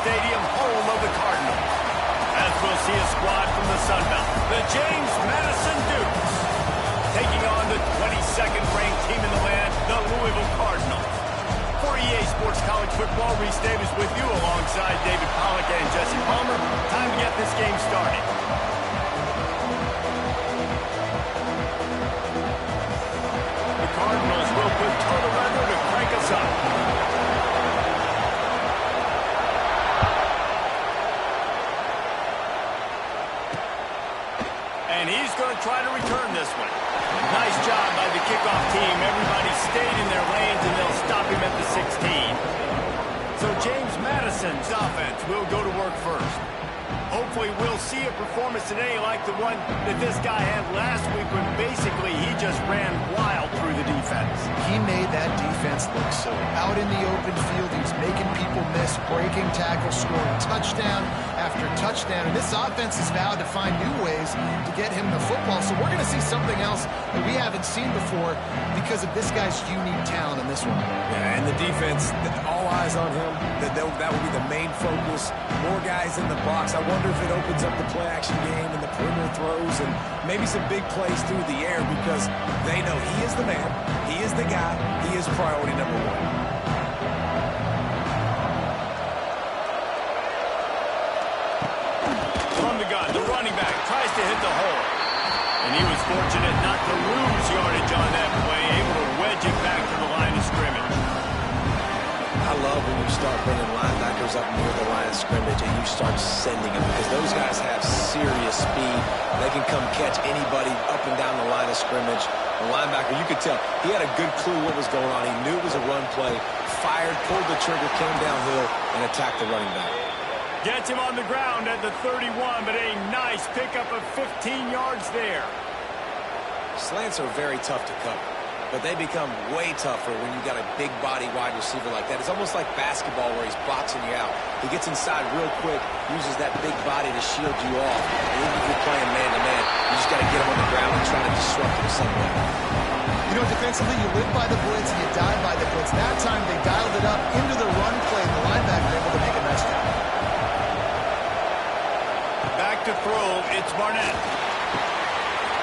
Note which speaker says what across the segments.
Speaker 1: Stadium, home of the Cardinals. As we'll see a squad from the Sun Belt, the James Madison Dukes, taking on the 22nd ranked team in the land, the Louisville Cardinals. For EA Sports College Football, Reese Davis with you alongside David Pollack and Jesse Palmer. Time to get this game started. The Cardinals will put total weather to crank us up. And he's going to try to return this one. Nice job by the kickoff team. Everybody stayed in their lanes, and they'll stop him at the 16. So James Madison's offense will go to work first. Hopefully we'll see a performance today like the one that this guy had last week when basically he just ran wild through the defense.
Speaker 2: He made that defense look so out in the open field. He was making people miss, breaking tackles, scoring touchdown after touchdown. And this offense has vowed to find new ways to get him the football. So we're going to see something else that we haven't seen before because of this guy's unique talent in this one.
Speaker 3: Yeah, and the defense, all eyes on him. That will be the main focus. More guys in the box. I wonder if it opens up the play-action game and the perimeter throws and maybe some big plays through the air because they know he is the man, he is the guy, he is priority number one.
Speaker 1: From the gun, the running back tries to hit the hole. And he was fortunate not to lose yardage on that play, able to wedge it back to the line of scrimmage.
Speaker 4: I love when you start bringing linebackers up near the line of scrimmage and you start sending them because those guys have serious speed. They can come catch anybody up and down the line of scrimmage. The linebacker, you could tell, he had a good clue what was going on. He knew it was a run play, fired, pulled the trigger, came downhill, and attacked the running back.
Speaker 1: Gets him on the ground at the 31, but a nice pickup of 15 yards there.
Speaker 4: Slants are very tough to cover, but they become way tougher when you got a big body wide receiver like that. It's almost like basketball where he's boxing you out. He gets inside real quick, uses that big body to shield you off. And even if you're playing man-to-man, you just got to get him on the ground and try to disrupt him some way.
Speaker 2: You know, defensively, you live by the blitz and you die by the blitz. That time, they dialed it up into the run play, and the linebacker able to make a nice job.
Speaker 1: Back to throw, it's Barnett.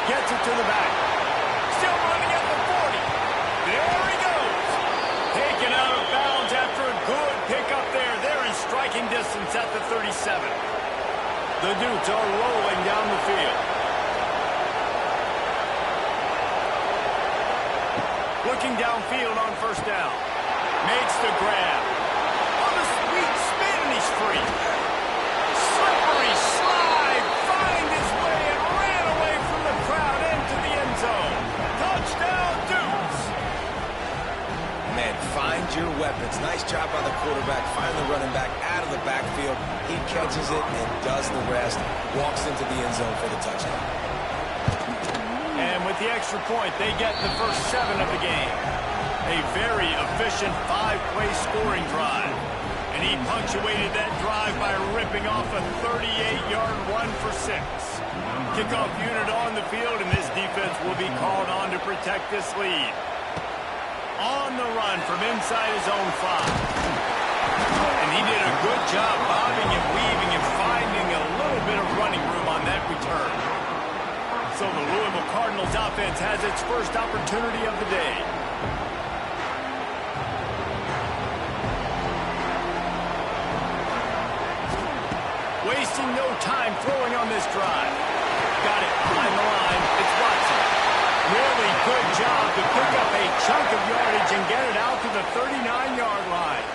Speaker 1: Gets it to the back. Still running at the 40. There he goes. Taken out of bounds after a good pickup there. They're in striking distance at the 37. The Dukes are rolling down the field. Looking downfield on first down. Makes the grab. On a sweet spin, and he's free. Slippery slide. Find his way and ran away from the crowd into the end zone. Touchdown, Dukes.
Speaker 4: Man, find your weapons. Nice job by the quarterback. Find the running back out of the backfield. He catches it and does the rest. Walks into the end zone for the touchdown.
Speaker 1: And with the extra point, they get the first 7 of the game. A very efficient 5-play scoring drive. And he punctuated that drive by ripping off a 38-yard run for 6. Kickoff unit on the field, and this defense will be called on to protect this lead. On the run from inside his own 5. And he did a good job bobbing and weaving and finding a little bit of running room on that return. So the Louisville Cardinals offense has its first opportunity of the day. Wasting no time throwing on this drive. Got it behind the line. It's Watson. Really good job to pick up a chunk of yardage and get it out to the 39-yard line.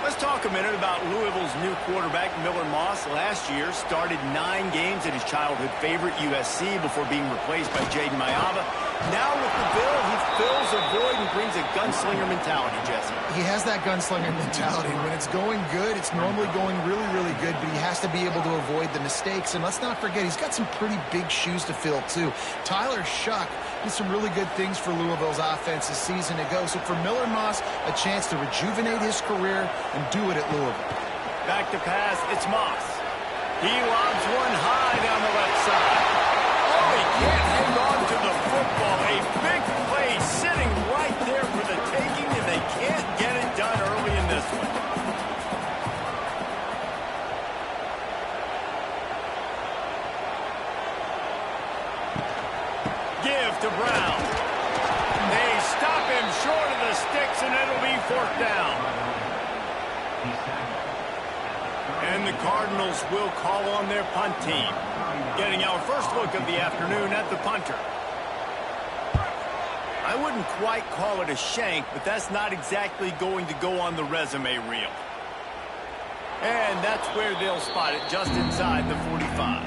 Speaker 1: Let's talk a minute about Louisville's new quarterback, Miller Moss. Last year, started 9 games at his childhood favorite, USC, before being replaced by Jaden Mayava. Now with the Bill, he fills a void and brings a gunslinger mentality, Jesse.
Speaker 2: He has that gunslinger mentality. When it's going good, it's normally going really, really good, but he has to be able to avoid the mistakes. And let's not forget, he's got some pretty big shoes to fill, too. Tyler Shuck did some really good things for Louisville's offense a season ago. So for Miller Moss, a chance to rejuvenate his career and do it at Louisville.
Speaker 1: Back to pass, it's Moss. He lobs one high down the left side. Oh, he can't hang on to the football. A big play sitting right there for the taking, and they can't get it done early in this one. give to Brown. They stop him short of the sticks, and it'll be 4th down. And the Cardinals will call on their punt team. Getting our first look of the afternoon at the punter. I wouldn't quite call it a shank, but that's not exactly going to go on the resume reel. And that's where they'll spot it, just inside the 45.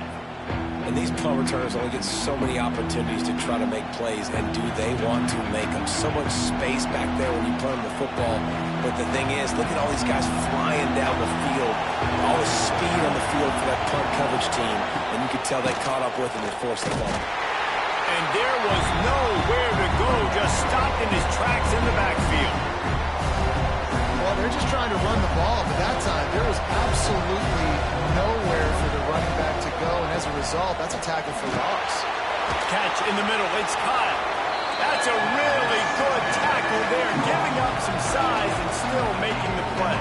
Speaker 4: And these punt returners only get so many opportunities to try to make plays, and do they want to make them? So much space back there when you punt them the football. But the thing is, look at all these guys flying down the field. All the speed on the field for that punt coverage team. And you could tell they caught up with him and forced the punt.
Speaker 1: And there was nowhere to go, just stopped in his tracks in the backfield.
Speaker 2: Well, they're just trying to run the ball, but that time there was absolutely nowhere for the running back to go, and as a result, that's a tackle for loss.
Speaker 1: Catch in the middle, it's Kyle. That's a really good tackle there, giving up some size and still making the play.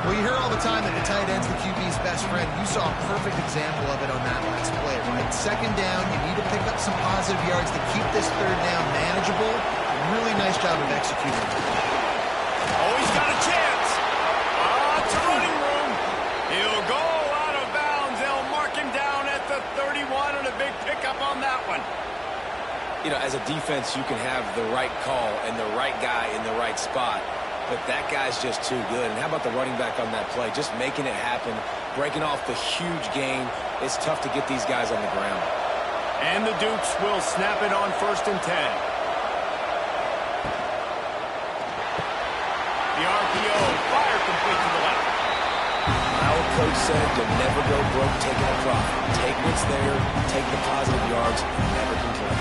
Speaker 2: Well, you hear all the time that the tight end's the QB's best friend. You saw a perfect example of it on that last play, right? 2nd down, you need to pick up some positive yards to keep this 3rd down manageable. Really nice job of executing.
Speaker 1: Oh, he's got a chance. It's a running room. He'll go out of bounds. They'll mark him down at the 31, and a big pickup on that one.
Speaker 4: You know, as a defense, you can have the right call and the right guy in the right spot. But that guy's just too good. And how about the running back on that play? Just making it happen, breaking off the huge gain. It's tough to get these guys on the ground.
Speaker 1: And the Dukes will snap it on 1st and 10. The RPO, fire complete to the left.
Speaker 4: My old coach said to never go broke taking a profit. Take what's there, take the positive yards, never complain.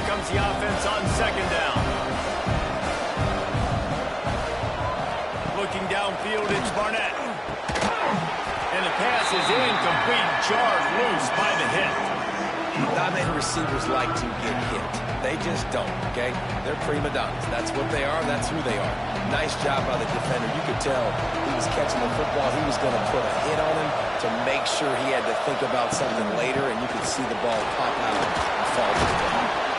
Speaker 1: Comes the offense on 2nd down. Looking downfield, it's Barnett. And the pass is incomplete, jarred loose by the hit.
Speaker 4: Dominated receivers like to get hit. They just don't, okay? They're prima donnas. That's what they are. That's who they are. Nice job by the defender. You could tell he was catching the football. He was going to put a hit on him to make sure he had to think about something later, and you could see the ball pop out and fall to the ground.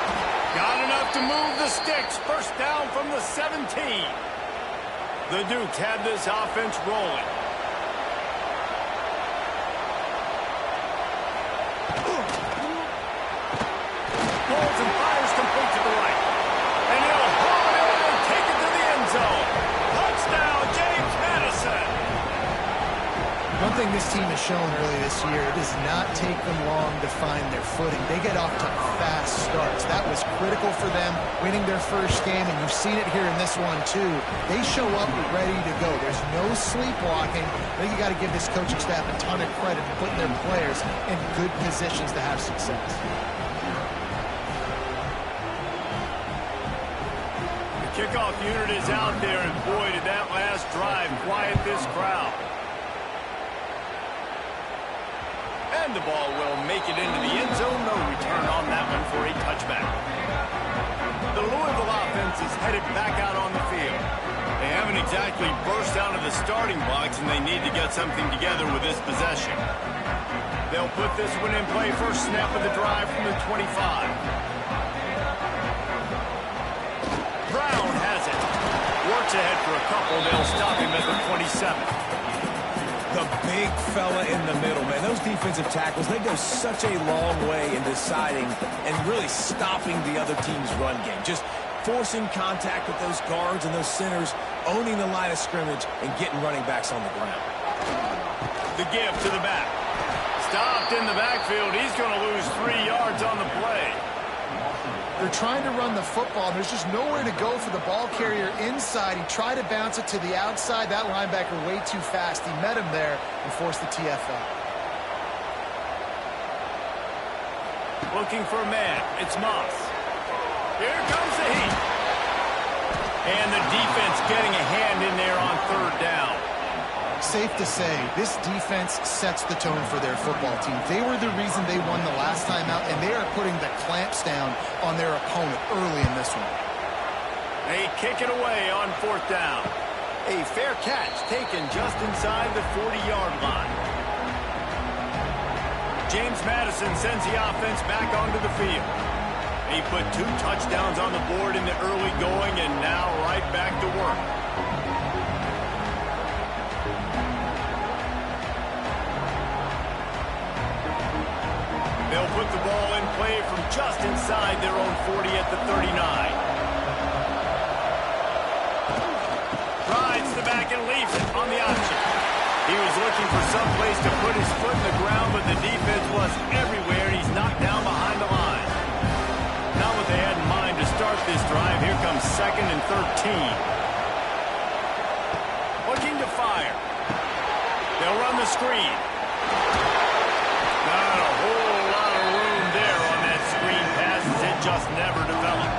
Speaker 1: Got enough to move the sticks. 1st down from the 17. The Dukes have this offense rolling. Pulls and fires complete to the right. And he'll haul it in and take it to the end zone. Touchdown, James Madison.
Speaker 2: One thing this team has shown early this year, it does not take them long to find their footing. They get off to fast starts. That was critical for them, winning their first game, and you've seen it here in this one too. They show up ready to go. There's no sleepwalking. I think you got to give this coaching staff a ton of credit for putting their players in good positions to have success.
Speaker 1: The kickoff unit is out there, and boy, did that last drive quiet this crowd. And the ball will make it into the end zone. No return on that one for a touchback. The Louisville offense is headed back out on the field. They haven't exactly burst out of the starting blocks, and they need to get something together with this possession. They'll put this one in play. First snap of the drive from the 25. Brown has it. Works ahead for a couple. They'll stop him at the 27.
Speaker 3: The big fella in the middle, man. Those defensive tackles, they go such a long way in deciding and really stopping the other team's run game. Just forcing contact with those guards and those centers, owning the line of scrimmage, and getting running backs on the ground.
Speaker 1: The give to the back. stopped in the backfield. He's going to lose 3 yards on the play.
Speaker 2: They're trying to run the football. There's just nowhere to go for the ball carrier inside. He tried to bounce it to the outside. That linebacker way too fast. He met him there and forced the TFL.
Speaker 1: Looking for a man. It's Moss. Here comes the heat. And the defense getting a hand in there on 3rd down.
Speaker 2: Safe to say, this defense sets the tone for their football team. They were the reason they won the last time out, and they are putting the clamps down on their opponent early in this one.
Speaker 1: They kick it away on 4th down. A fair catch taken just inside the 40-yard line. James Madison sends the offense back onto the field. He put 2 touchdowns on the board in the early going, and now right back to work. They'll put the ball in play from just inside their own 40 at the 39. Rides the back and leaves it on the option. He was looking for some place to put his foot in the ground, but the defense was everywhere. He's knocked down behind the line. Not what they had in mind to start this drive. Here comes 2nd and 13. Looking to fire. They'll run the screen. Not a whole lot of room there on that screen pass. It just never developed.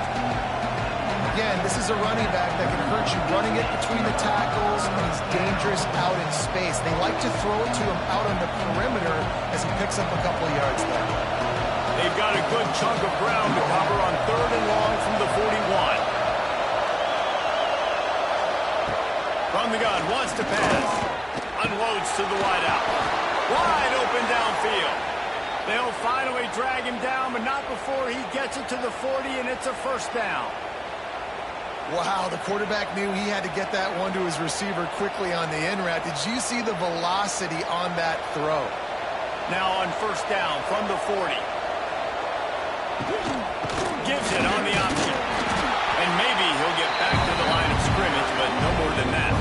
Speaker 2: Again, this is a running back that can hurt you running it between the tackles, and he's dangerous out in space. They like to throw it to him out on the perimeter as he picks up a couple of yards there.
Speaker 1: They've got a good chunk of ground to cover on 3rd and long from the 41. From the gun, wants to pass. Unloads to the wideout. Wide open downfield. They'll finally drag him down, but not before he gets it to the 40, and it's a 1st down.
Speaker 2: Wow, the quarterback knew he had to get that one to his receiver quickly on the in route. Did you see the velocity on that throw?
Speaker 1: Now on 1st down from the 40. Gives it on the option. And maybe he'll get back to the line of scrimmage, but no more than that.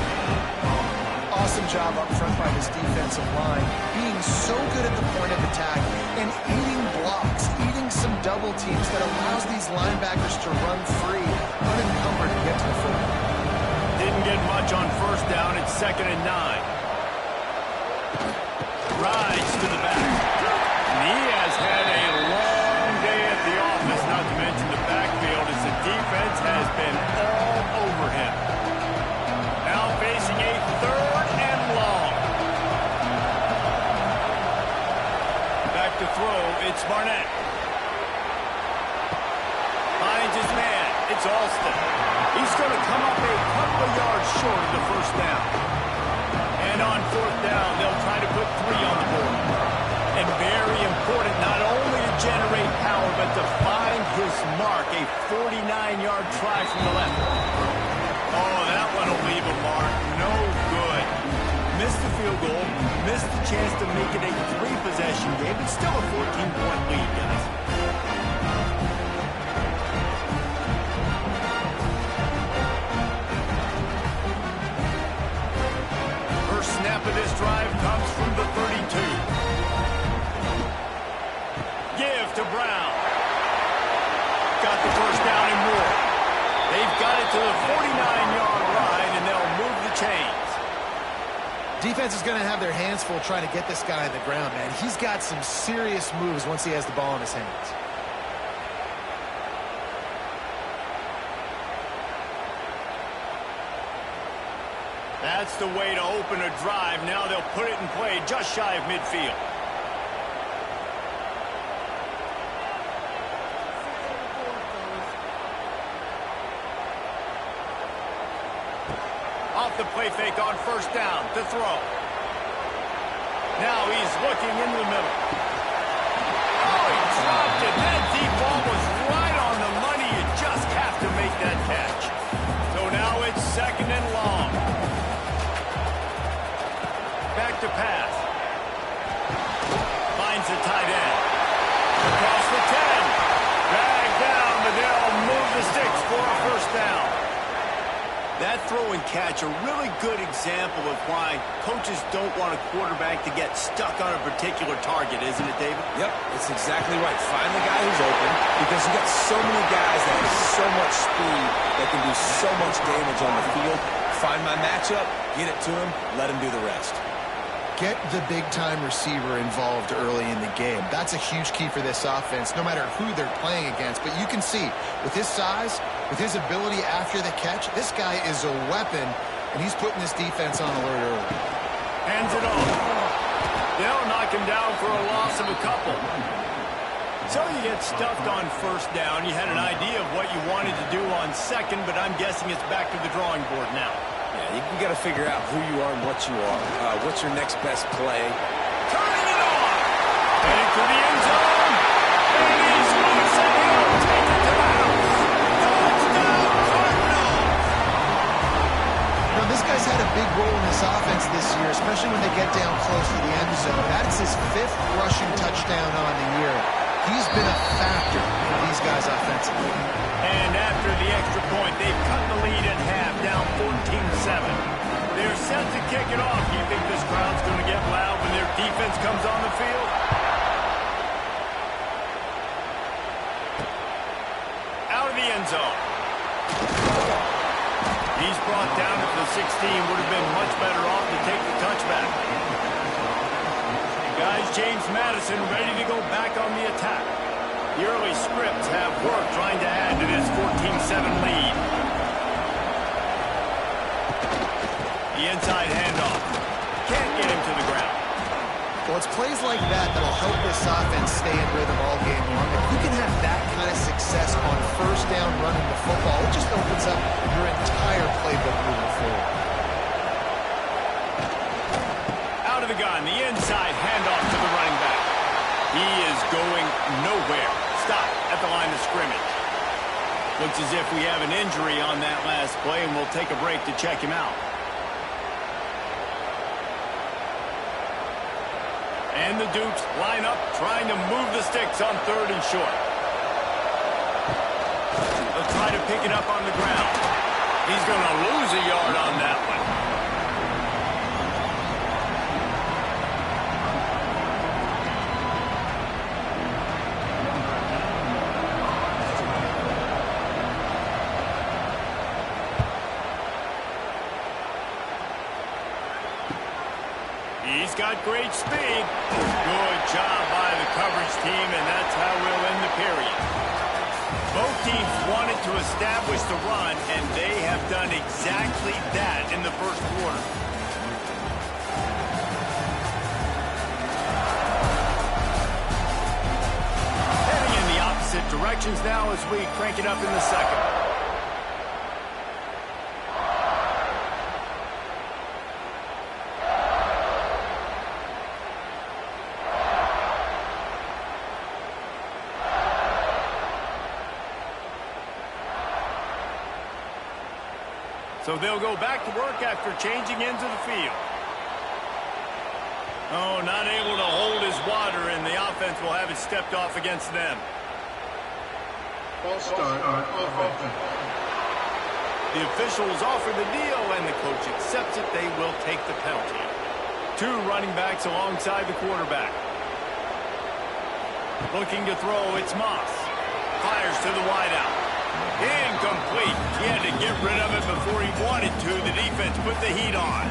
Speaker 2: Awesome job up front by this defensive line, being so good at the point of attack and eating blocks, eating some double teams that allows these linebackers to run free, unencumbered to get to the football.
Speaker 1: Didn't get much on 1st down. It's 2nd and 9. Rides to the back. And he has had a long day at the office, not to mention the backfield, as the defense has been all over him. Now facing a 3rd and long. Back to throw, it's Barnett. Finds his man, it's Alston. He's going to come up a couple of yards short of the 1st down. And on 4th down, they'll try to put 3 on the board. And very important, not only to generate power, but to find his mark, a 49-yard try from the left. Oh, that one will leave a mark. No good. Missed the field goal, missed the chance to make it a 3-possession game, but still a 14-point lead, guys. First snap of this drive comes from the 32. Give to Brown. Got the 1st down and more. They've got it to the 49-yard line, and they'll move the chains.
Speaker 2: Defense is going to have their hands full trying to get this guy on the ground, man. He's got some serious moves once he has the ball in his hands.
Speaker 1: That's the way to open a drive. Now they'll put it in play just shy of midfield. Off the play fake on 1st down to throw. Now he's looking into the middle. Oh, he dropped it. That deep ball was right on the money. You just have to make that catch. So now it's 2nd and long. Back to pass. Finds the tight end. Across the 10. Dragged down, but they'll move the sticks for a 1st down. That throw and catch, a really good example of why coaches don't want a quarterback to get stuck on a particular target, isn't it, David?
Speaker 3: Yep, it's exactly right. Find the guy who's open, because you got so many guys that have so much speed that can do so much damage on the field. Find my matchup, get it to him, let him do the rest.
Speaker 2: Get the big-time receiver involved early in the game. That's a huge key for this offense, no matter who they're playing against. But you can see, with his size, with his ability after the catch, this guy is a weapon, and he's putting this defense on alert early.
Speaker 1: Hands it off. They'll knock him down for a loss of a couple. So you get stuffed on first down. You had an idea of what you wanted to do on second, but I'm guessing it's back to the drawing board now.
Speaker 3: Yeah, you got to figure out who you are and what you are. What's your next best play?
Speaker 1: Turning it on. Headed to the end zone. And he's loose, and he'll take it to the house. Touchdown, Cardinals.
Speaker 2: Now, this guy's had a big role in this offense this year, especially when they get down close to the end zone. That's his 5th rushing touchdown on the year. He's been a factor for these guys offensively.
Speaker 1: And after the extra point, they've cut the lead in half, down 14-7. They're set to kick it off. Do you think this crowd's going to get loud when their defense comes on the field? Out of the end zone. He's brought down at the 16. Would have been much better off to take the touchback. Guys, James Madison ready to go back on the attack. The early scripts have worked trying to add to this 14-7 lead. The inside handoff. Can't get him to the ground.
Speaker 2: Well, it's plays like that that'll help this offense stay in rhythm all game long. If you can have that kind of success on first down running the football, it just opens up your entire playbook moving forward.
Speaker 1: Out of the gun, the inside handoff to the running back. He is going nowhere. Stop at the line of scrimmage. Looks as if we have an injury on that last play, and we'll take a break to check him out. And the Dukes line up, trying to move the sticks on 3rd and short. They'll try to pick it up on the ground. He's going to lose a yard on that one. He's got great speed. Good job by the coverage team, and that's how we'll end the period. Both teams wanted to establish the run, and they have done exactly that in the first quarter. Heading in the opposite directions now as we crank it up in the second. So they'll go back to work after changing into the field. Oh, not able to hold his water, and the offense will have it stepped off against them.
Speaker 5: False start on offense.
Speaker 1: The officials offer the deal, and the coach accepts it. They will take the penalty. 2 running backs alongside the quarterback. Looking to throw, it's Moss. Fires to the wideout. Incomplete. He had to get rid of it before he wanted to. The defense put the heat on.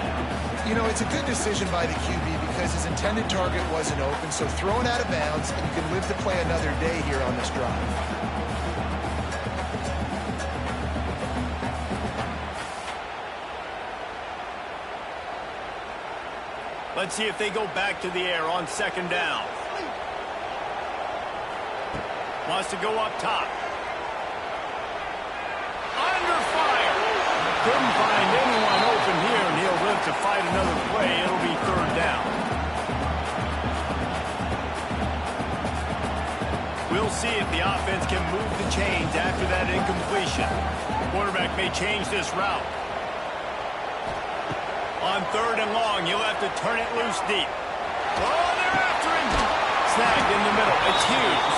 Speaker 2: You know, it's a good decision by the QB because his intended target wasn't open, so throw it out of bounds, and you can live to play another day here on this drive.
Speaker 1: Let's see if they go back to the air on 2nd down. Wants to go up top. Under fire. Couldn't find anyone open here, and he'll live to fight another play. It'll be 3rd down. We'll see if the offense can move the chains after that incompletion. Quarterback may change this route. On 3rd and long, you'll have to turn it loose deep. Oh, they're after him. Snagged in the middle. It's Hughes.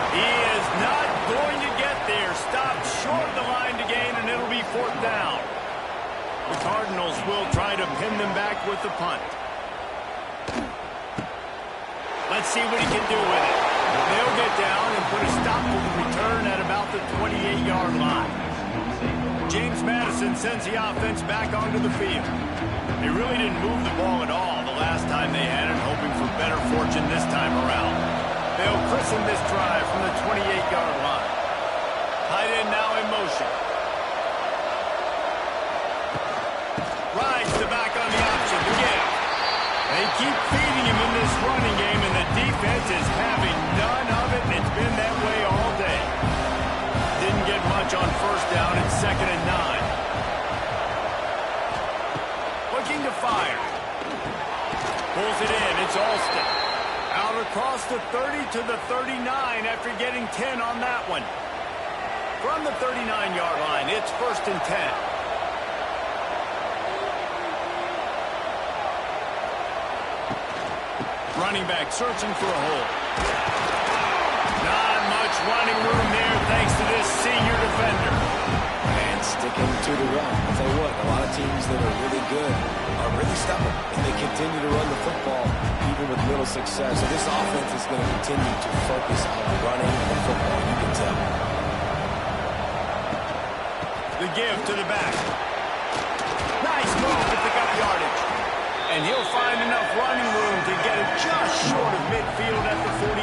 Speaker 1: He is not going to get there. Stopped short of the line to gain, and it'll be 4th down. The Cardinals will try to pin them back with the punt. Let's see what he can do with it. They'll get down and put a stop to the return at about the 28-yard line. James Madison sends the offense back onto the field. They really didn't move the ball at all the last time they had it, hoping for better fortune this time around. They'll christen this drive from the 28-yard line. Tight end now in motion. Rides the back on the option again. They keep feeding him in this running game, and the defense is having none of it, and it's been that way all day. Didn't get much on first down. It's 2nd and 9. Looking to fire. Pulls it in. It's Alston. Out across the 30 to the 39 after getting 10 on that one. From the 39-yard line, it's 1st and 10. Running back searching for a hole. Not much running room there thanks to this senior defender.
Speaker 4: And sticking to the run. I'll tell you what, a lot of teams that are really good are really stubborn, and they continue to run the football even with little success. So this offense is going to continue to focus on running the football, you can tell.
Speaker 1: The give to the back. Nice move to pick up yardage. And he'll find enough running room to get it just short of midfield at the 49.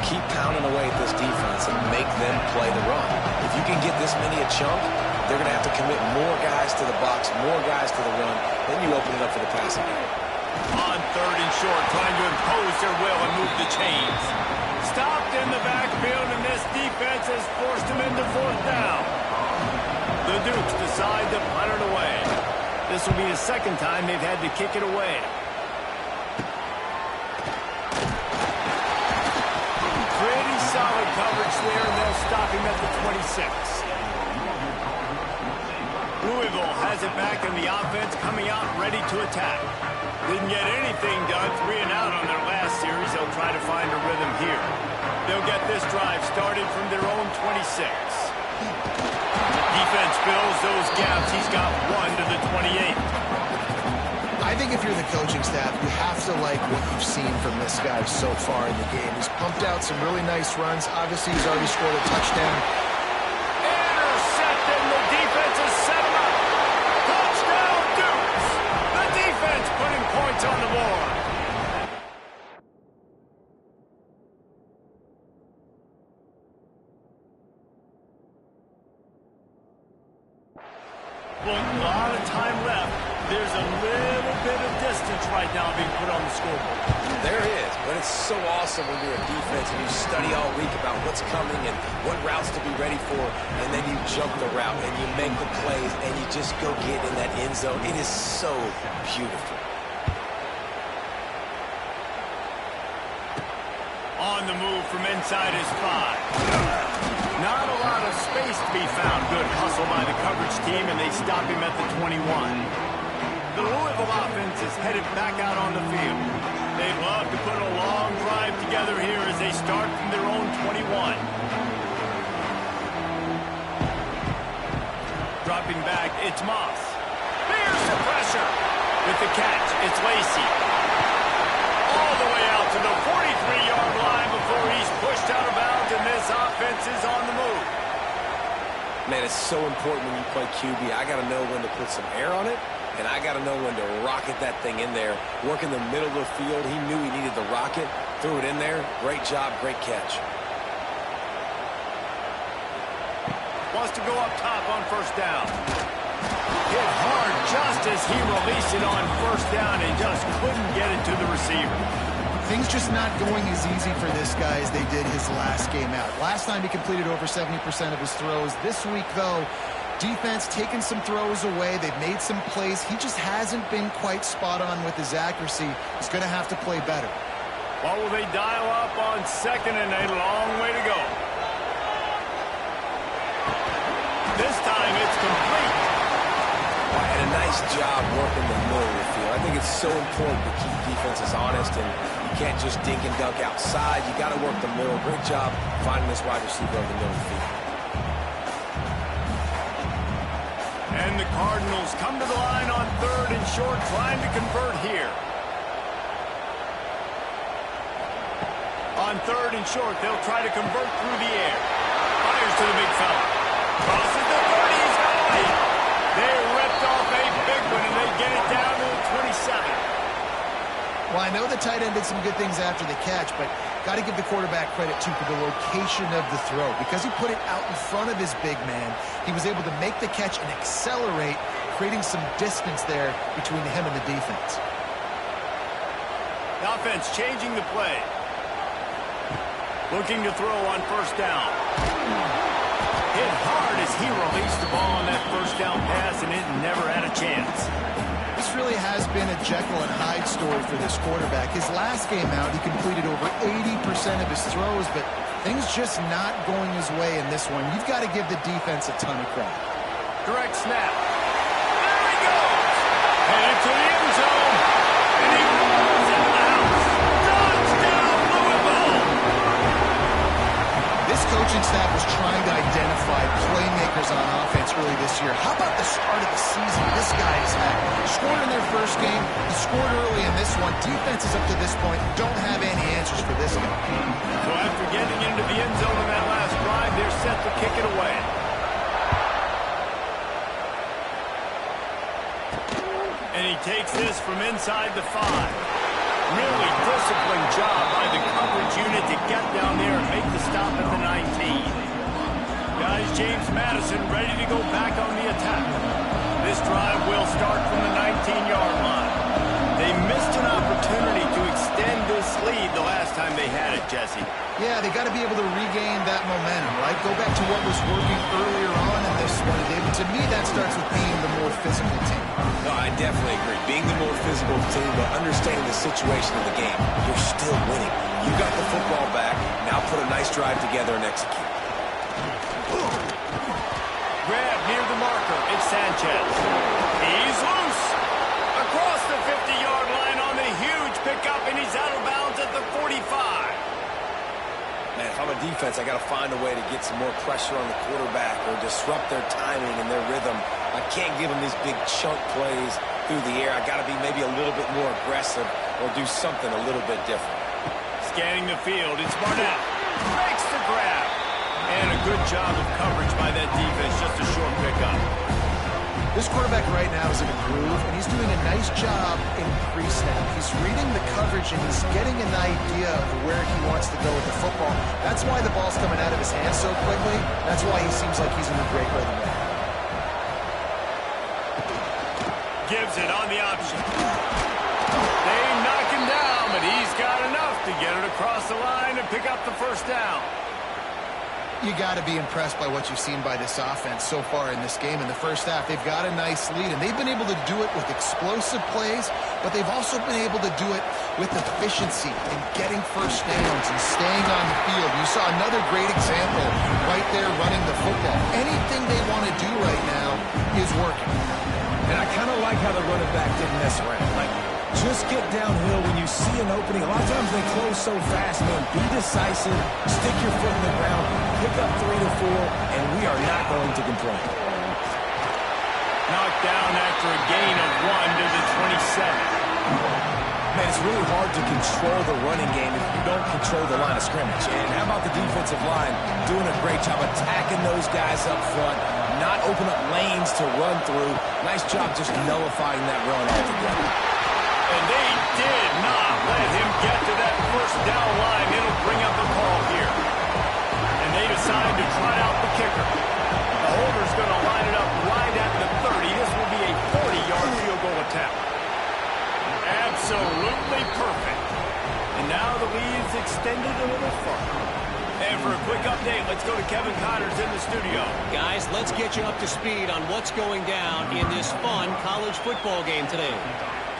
Speaker 4: Keep pounding away at this defense and make them play the run. If you can get this many a chunk, they're going to have to commit more guys to the box, more guys to the run. Then you open it up for the passing game.
Speaker 1: On 3rd and short, trying to impose their will and move the chains. Stopped in the backfield, and this defense has forced him into 4th down. The Dukes decide to punt it away. This will be the 2nd time they've had to kick it away. Pretty solid coverage there, and they'll stop him at the 26. Louisville has it back in the offense, coming out ready to attack. Didn't get anything done, 3 and out on their last series. They'll try to find a rhythm here. They'll get this drive started from their own 26. Defense fills those gaps. He's got 1 to the 28.
Speaker 2: I think if you're the coaching staff, you have to like what you've seen from this guy so far in the game. He's pumped out some really nice runs. Obviously, he's already scored a touchdown.
Speaker 1: Intercepted. The defense has set him up. Touchdown, Dukes. The defense putting points on the board. Well, a lot of time left. There's a little bit of distance right now being put on the scoreboard.
Speaker 4: There is, but it's so awesome when you're a defense and you study all week about what's coming and what routes to be ready for, and then you jump the route and you make the plays and you just go get in that end zone. It is so beautiful.
Speaker 1: On the move from inside his 5. Not a lot of space to be found. Good hustle by the coverage team, and they stop him at the 21. The Louisville offense is headed back out on the field. They'd love to put a long drive together here as they start from their own 21. Dropping back, it's Moss. Bears the pressure. With the catch, it's Lacey. All the way out to the 43-yard line before he's pushed out of bounds, and this offense is on the move.
Speaker 4: Man, it's so important when you play QB. I got to know when to put some air on it, and I got to know when to rocket that thing in there. Work in the middle of the field. He knew he needed the rocket, threw it in there. Great job, great catch.
Speaker 1: Wants to go up top on 1st down. Hit hard just as he released it on 1st down and just couldn't get it to the receiver.
Speaker 2: Things just not going as easy for this guy as they did his last game out. Last time he completed over 70% of his throws. This week, though, defense taking some throws away. They've made some plays. He just hasn't been quite spot on with his accuracy. He's going to have to play better.
Speaker 1: What will they dial up on 2nd and a long way to go? This time it's complete.
Speaker 4: And a nice job working the middle of the field. I think it's so important to keep defenses honest, and you can't just dink and dunk outside. You got to work the middle. Great job finding this wide receiver over the middle of the field.
Speaker 1: And And the Cardinals come to the line on 3rd and short, trying to convert here. On 3rd and short, they'll try to convert through the air. Fires to the big fella. Crosses the 30. He's going. They ripped off a big one, and they get it down to the 27.
Speaker 2: Well, I know the tight end did some good things after the catch, but got to give the quarterback credit, too, for the location of the throw. Because he put it out in front of his big man, he was able to make the catch and accelerate, creating some distance there between him and the defense.
Speaker 1: The offense changing the play. Looking to throw on 1st down. Hit hard as he released the ball on that 1st down pass, and it never had a chance.
Speaker 2: This really has been a Jekyll and Hyde story for this quarterback. His last game out, he completed over 80% of his throws, but things just not going his way in this one. You've got to give the defense a ton of credit.
Speaker 1: Direct snap. There he goes. Headed to the end zone. And he rolls in the house. Touchdown, Louisville.
Speaker 2: This coaching staff was trying to identify playmakers on offense early this year. How about the start of the season this guy has had? Scored in their first game. He scored early in this one. Defenses up to this point don't have any answers for this guy.
Speaker 1: So after getting into the end zone in that last drive, they're set to kick it away. And he takes this from inside the 5. Really disciplined job by the coverage unit to get down there and make the stop at the 19. Guys, James Madison ready to go back on the attack. This drive will start from the 19-yard line. They missed an opportunity to extend this lead the last time they had it, Jesse.
Speaker 2: Yeah, they got to be able to regain that momentum, right? Go back to what was working earlier on in this one, David. To me, that starts with being the more physical team.
Speaker 3: No, I definitely agree. Being the more physical team, but understanding the situation of the game. You're still winning. You got the football back. Now put a nice drive together and execute.
Speaker 1: Grab near the marker. It's Sanchez. He's loose. Across the 50-yard line on the huge pickup, and he's out of bounds at the 45.
Speaker 3: Man, if I'm a defense, I got to find a way to get some more pressure on the quarterback or disrupt their timing and their rhythm. I can't give them these big chunk plays through the air. I got to be maybe a little bit more aggressive or do something a little bit different.
Speaker 1: Scanning the field, it's Barnett. Makes the grab. And a good job of coverage by that defense, just a short pickup.
Speaker 2: This quarterback right now is in a groove, and he's doing a nice job in pre-snap. He's reading the coverage, and he's getting an idea of where he wants to go with the football. That's why the ball's coming out of his hands so quickly. That's why he seems like he's in a great rhythm right now.
Speaker 1: Gives it on the option. They knock him down, but he's got enough to get it across the line and pick up the 1st down.
Speaker 2: You got to be impressed by what you've seen by this offense so far in this game. In the first half, they've got a nice lead, and they've been able to do it with explosive plays, but they've also been able to do it with efficiency and getting 1st downs and staying on the field. You saw another great example right there running the football. Anything they want to do right now is working.
Speaker 3: And I kind of like how the running back didn't mess around. Like, just get downhill when you see an opening. A lot of times they close so fast, man. Be decisive, stick your foot in the ground, pick up 3 to 4, and we are not going to complain.
Speaker 1: Knocked down after a gain of 1 to the 27.
Speaker 3: Man, it's really hard to control the running game if you don't control the line of scrimmage. And how about the defensive line doing a great job attacking those guys up front, not open up lanes to run through. Nice job just nullifying that run altogether.
Speaker 1: And they did not let him get to that 1st down line. It'll bring up a call here. And they decide to try out the kicker. The holder's going to line it up right at the 30. This will be a 40-yard field goal attempt. Absolutely perfect. And now the lead's extended a little further. And for a quick update, let's go to Kevin Connors in the studio.
Speaker 5: Guys, let's get you up to speed on what's going down in this fun college football game today.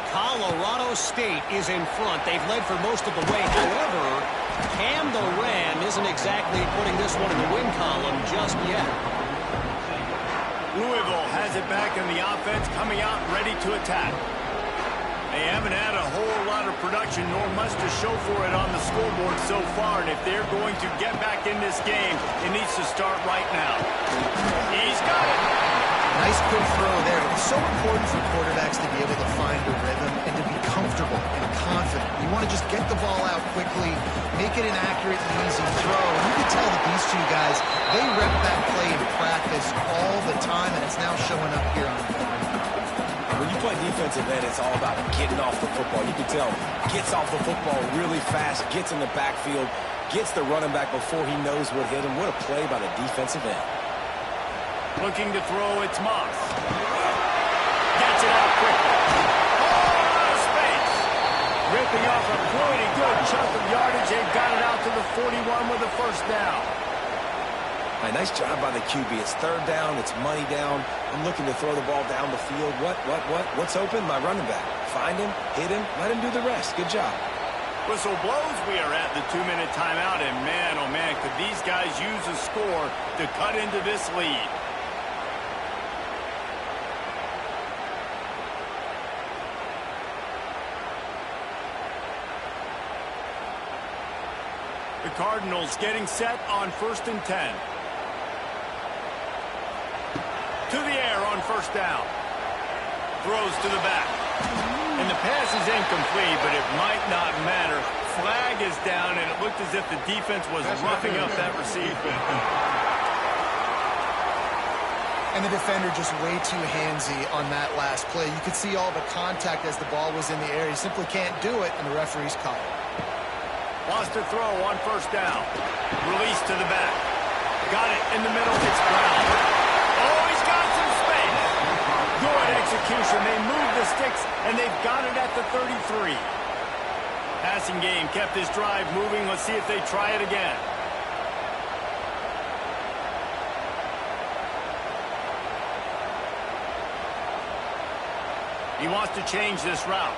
Speaker 5: Colorado State is in front. They've led for most of the way. However, Cam the Ram isn't exactly putting this one in the win column just yet.
Speaker 1: Louisville has it back in the offense, coming out ready to attack. They haven't had a whole lot of production, nor much to show for it on the scoreboard so far. And if they're going to get back in this game, it needs to start right now. He's got it.
Speaker 2: Nice quick throw there. It's so important for quarterbacks to be able to find a rhythm and to be comfortable and confident. You want to just get the ball out quickly, make it an accurate and easy throw. And you can tell that these two guys, they rep that play in practice all the time, and it's now showing up here on the field.
Speaker 3: When you play defensive end, it's all about getting off the football. You can tell, gets off the football really fast, gets in the backfield, gets the running back before he knows what hit him. What a play by the defensive end.
Speaker 1: Looking to throw, it's Moss. Gets it out quickly. Oh, out of space. Ripping off a pretty good chunk of yardage. They've got it out to the 41 with a first down.
Speaker 3: A nice job by the QB. It's third down. It's money down. I'm looking to throw the ball down the field. What's open? My running back. Find him, hit him, let him do the rest. Good job.
Speaker 1: Whistle blows. We are at the 2-minute timeout. And man, oh man, could these guys use a score to cut into this lead. The Cardinals getting set on 1st and 10. To the air on first down. Throws to the back. And the pass is incomplete, but it might not matter. Flag is down, and it looked as if the defense was roughing up that receiver.
Speaker 2: And the defender just way too handsy on that last play. You could see all the contact as the ball was in the air. He simply can't do it, and the referee's caught it.
Speaker 1: Wants to throw on first down. Release to the back. Got it in the middle. It's Brown. Oh, he's got some space. Good execution. They move the sticks, and they've got it at the 33. Passing game kept this drive moving. Let's see if they try it again. He wants to change this route.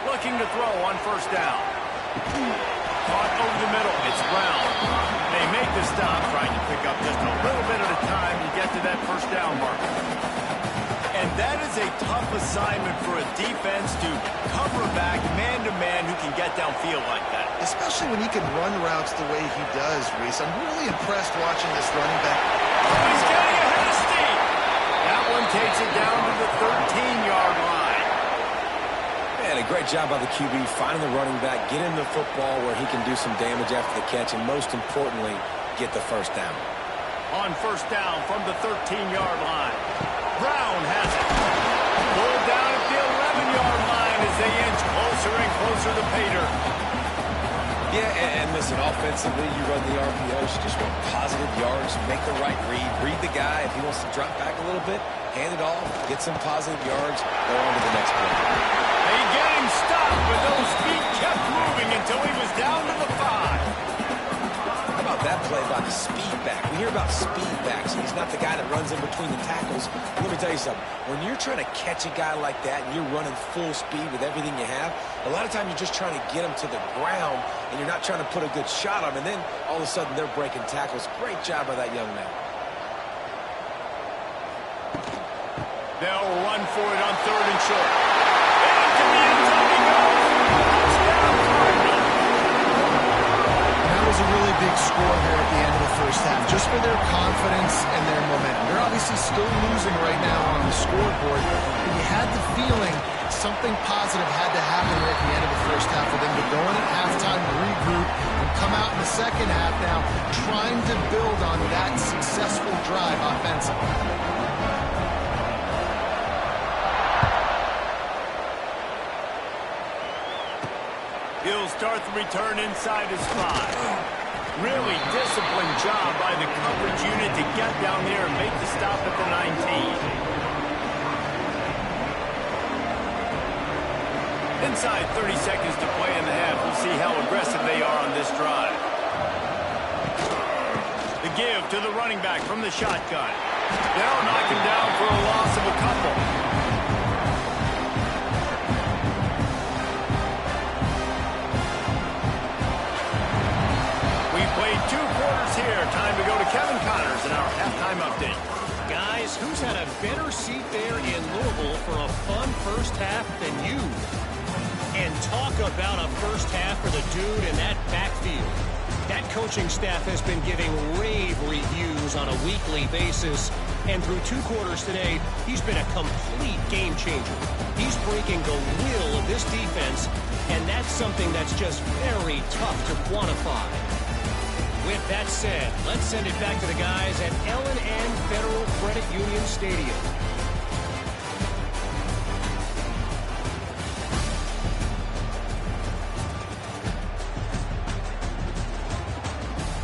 Speaker 1: Looking to throw on first down. Caught over the middle. It's Brown. They make the stop, trying to pick up just a little bit at a time to get to that first down mark. And that is a tough assignment for a defense to cover back man-to-man who can get downfield like that.
Speaker 2: Especially when he can run routes the way he does, Reese. I'm really impressed watching this running back.
Speaker 1: Oh, he's getting ahead of steam. That one takes it down to the 13-yard line.
Speaker 3: And a great job by the QB finding the running back, get him the football where he can do some damage after the catch, and most importantly, get the first down.
Speaker 1: On first down from the 13-yard line. Brown has it. Pulled down at the 11-yard line as they inch closer and closer to Pater.
Speaker 3: Yeah, and listen, offensively, you run the RPOs, you just want positive yards, make the right read the guy. If he wants to drop back a little bit, hand it off, get some positive yards, go on to the next play.
Speaker 1: They get him stopped, but those feet kept moving until he was down to the 5.
Speaker 3: How about that play by the speed back? We hear about speed backs, and he's not the guy that runs in between the tackles. Let me tell you something. When you're trying to catch a guy like that and you're running full speed with everything you have, a lot of times you're just trying to get him to the ground, and you're not trying to put a good shot on him, and then all of a sudden they're breaking tackles. Great job by that young man.
Speaker 1: They'll run for it on 3rd and short. Into the end zone he goes. Touchdown, Cardinals.
Speaker 2: That was a really big score here at the end of the first half, just for their confidence and their momentum. They're obviously still losing right now on the scoreboard, but you had the feeling something positive had to happen here at the end of the first half for them to go in at halftime, regroup, and come out in the second half now trying to build on that successful drive offensively.
Speaker 1: He'll start the return inside his 5. Really disciplined job by the coverage unit to get down there and make the stop at the 19. Inside 30 seconds to play in the half. We'll see how aggressive they are on this drive. The give to the running back from the shotgun. They'll knock him down for a loss of a couple. Played 2 quarters here. Time to go to Kevin Connors in our halftime update.
Speaker 5: Guys, who's had a better seat there in Louisville for a fun first half than you? And talk about a first half for the dude in that backfield. That coaching staff has been giving rave reviews on a weekly basis. And through 2 quarters today, he's been a complete game changer. He's breaking the will of this defense, and that's something that's just very tough to quantify. With that said, let's send it back to the guys at L&N Federal Credit Union Stadium.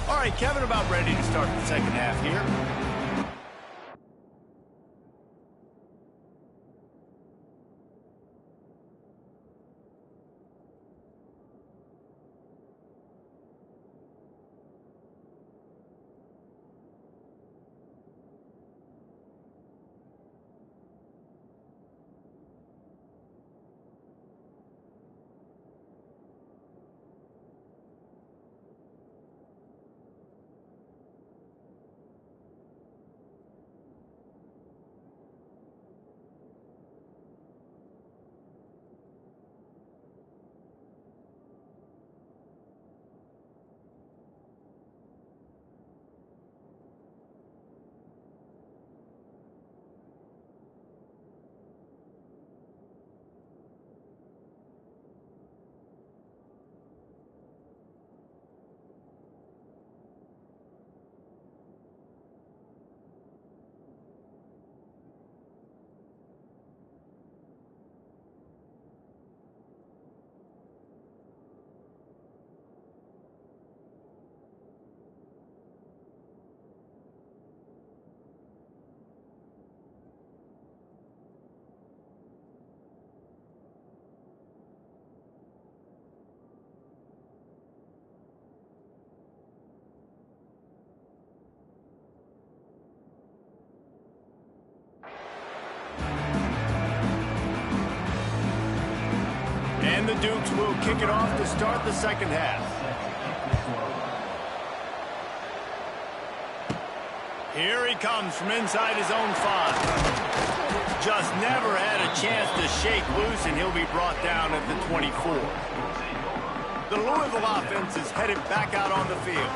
Speaker 1: All right, Kevin, about ready to start the second half here. And the Dukes will kick it off to start the second half. Here he comes from inside his own 5. Just never had a chance to shake loose, and he'll be brought down at the 24. The Louisville offense is headed back out on the field.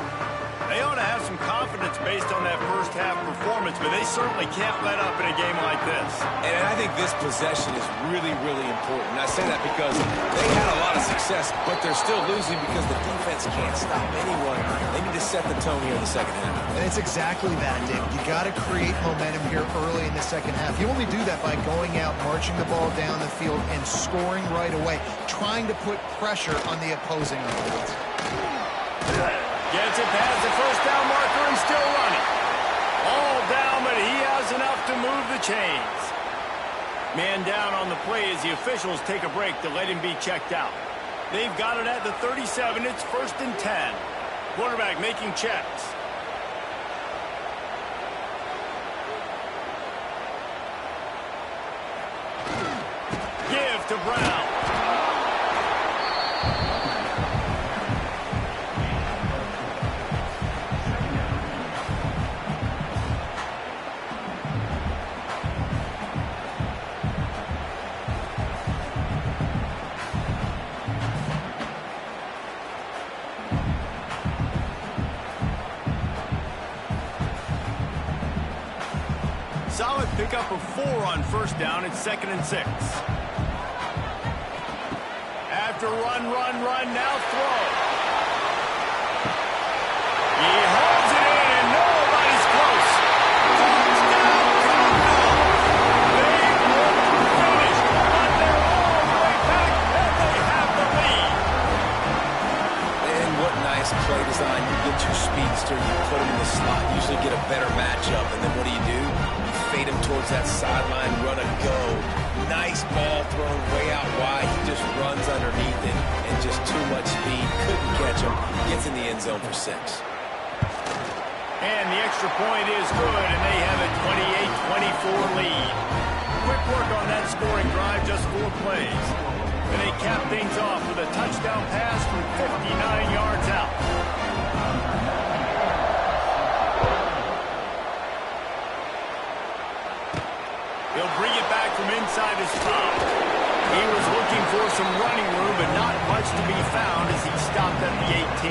Speaker 1: They ought to have some confidence based on that first half performance, but they certainly can't let up in a game like this.
Speaker 3: And I think this possession is really, really important. I say that because they had a lot of success, but they're still losing because the defense can't stop anyone. They need to set the tone here in the second half.
Speaker 2: And it's exactly that, David. You got to create momentum here early in the second half. You only do that by going out, marching the ball down the field, and scoring right away, trying to put pressure on the opposing offense.
Speaker 1: Gets it past the first down marker and still running. All down, but he has enough to move the chains. Man down on the play as the officials take a break to let him be checked out. They've got it at the 37. It's 1st and 10. Quarterback making checks. Give to Brown. Solid pickup of 4 on first down. It's 2nd and 6. After run, now throw. He holds it in, and nobody's close. Touchdown, Cardinals. They look finished, but they're all the way back, and they have the lead.
Speaker 3: And what nice play design. You get your speedster, you put him in the slot, usually get a better matchup, and then what do? Fade him towards that sideline, run a go. Nice ball thrown way out wide. He just runs underneath it and just too much speed. Couldn't catch him. Gets in the end zone for 6.
Speaker 1: And the extra point is good, and they have a 28-24 lead. Quick work on that scoring drive, just 4 plays. And they cap things off with a touchdown pass from 59 yards out. He'll bring it back from inside his 5. He was looking for some running room, but not much to be found as he stopped at the 18.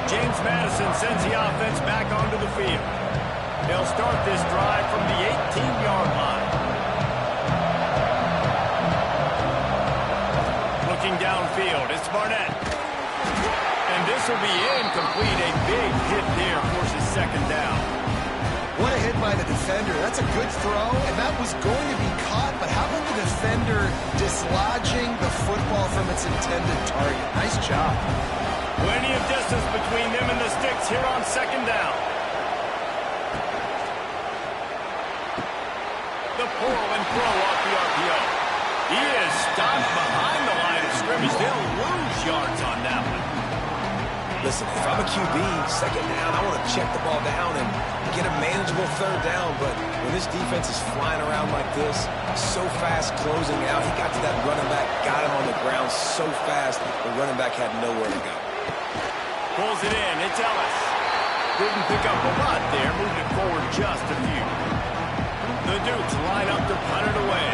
Speaker 1: James Madison sends the offense back onto the field. They'll start this drive from the 18-yard line. Looking downfield, it's Barnett. And this will be incomplete. A big hit there forces second down.
Speaker 2: What a hit by the defender. That's a good throw, and that was going to be caught, but how about the defender dislodging the football from its intended target? Nice job.
Speaker 1: Plenty of distance between them and the sticks here on second down. The pull and throw off the RPO. He is stopped behind the line of scrimmage. They'll lose yards on that one.
Speaker 4: Listen, if I'm a QB, second down, I want to check the ball down and get a manageable third down. But when this defense is flying around like this, so fast closing out, he got to that running back, got him on the ground so fast, the running back had nowhere to go.
Speaker 1: Pulls it in. It's Ellis. Didn't pick up a lot there. Moved it forward just a few. The Dukes line up to punt it away.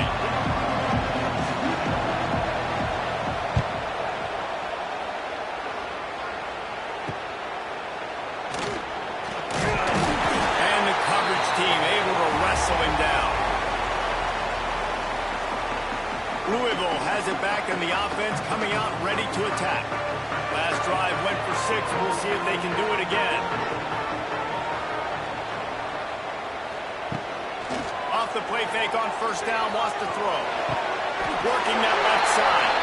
Speaker 1: And the coverage team able to wrestle him down. Louisville has it back in the offense, coming out ready to attack. Last drive went for 6. We'll see if they can do it again. Off the play fake on first down, lost the throw. Working that left side.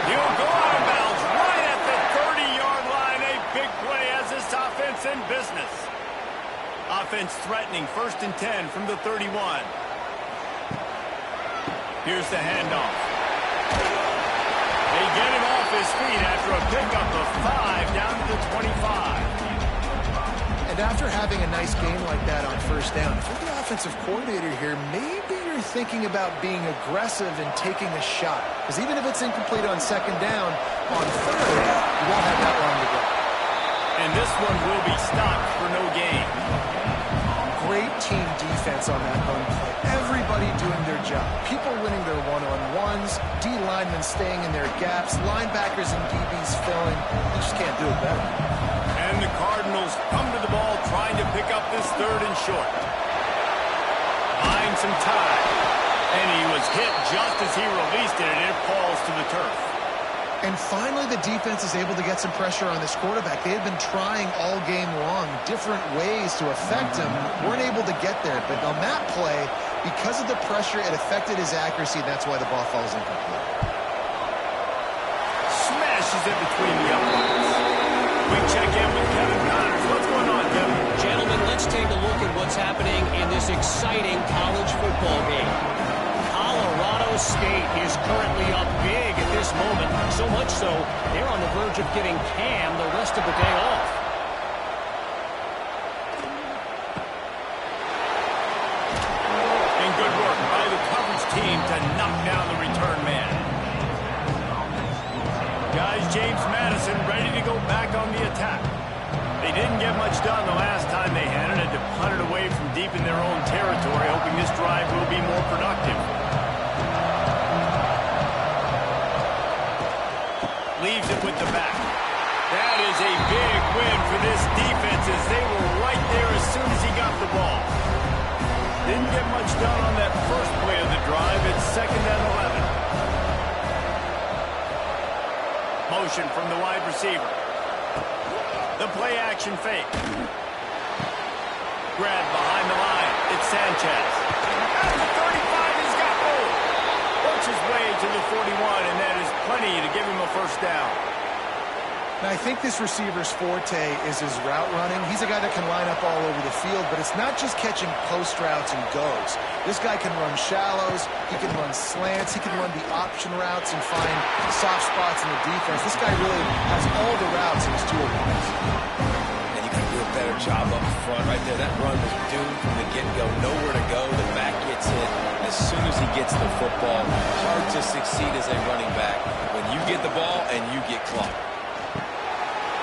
Speaker 1: He'll go out of bounds right at the 30-yard line. A big play as this offense in business. Offense threatening 1st and 10 from the 31. Here's the handoff. They get him off his feet after a pickup of 5 down to the 25.
Speaker 2: And after having a nice game like that on first down, if you're the offensive coordinator here, maybe you're thinking about being aggressive and taking a shot. Because even if it's incomplete on second down, on third, you won't have that long to go.
Speaker 1: And this one will be stopped for no gain.
Speaker 2: Great team defense on that run play. Everybody doing their job. People winning their one-on-ones, D linemen staying in their gaps, linebackers and DBs filling. You just can't do it better.
Speaker 1: And the Cardinals come to the ball trying to pick up this 3rd and short. Buying some time. And he was hit just as he released it, and it falls to the turf.
Speaker 2: And finally, the defense is able to get some pressure on this quarterback. They had been trying all game long different ways to affect him. Weren't able to get there. But on that play, because of the pressure, it affected his accuracy. That's why the ball falls incomplete.
Speaker 1: Smashes it between the uprights. We check in with Kevin Connors. What's going on, Kevin?
Speaker 5: Gentlemen, let's take a look at what's happening in this exciting college football game. Colorado State is currently up big at this moment, so much so they're on the verge of giving Cam the rest of the day off.
Speaker 1: And good work by the coverage team to knock down the return man. Guys, James Madison ready to go back on the attack. They didn't get much done the last time they had it, to punt it away from deep in their own territory, hoping this drive will be more productive. Leaves it with the back. That is a big win for this defense as they were right there as soon as he got the ball. Didn't get much done on that first play of the drive. It's 2nd and 11. Motion from the wide receiver. The play action fake. Grab behind the line. It's Sanchez. At the 35, he's got room. Works his way to the 41, and that is plenty to give him a first down.
Speaker 2: Now, I think this receiver's forte is his route running. He's a guy that can line up all over the field, but it's not just catching post routes and goes. This guy can run shallows, he can run slants, he can run the option routes and find soft spots in the defense. This guy really has all the routes in his toolbox.
Speaker 4: And you can do a better job up front right there. That run was doomed from the get-go. Nowhere to go. The back gets hit. As soon as he gets the football, hard to succeed as a running back when you get the ball and you get clocked.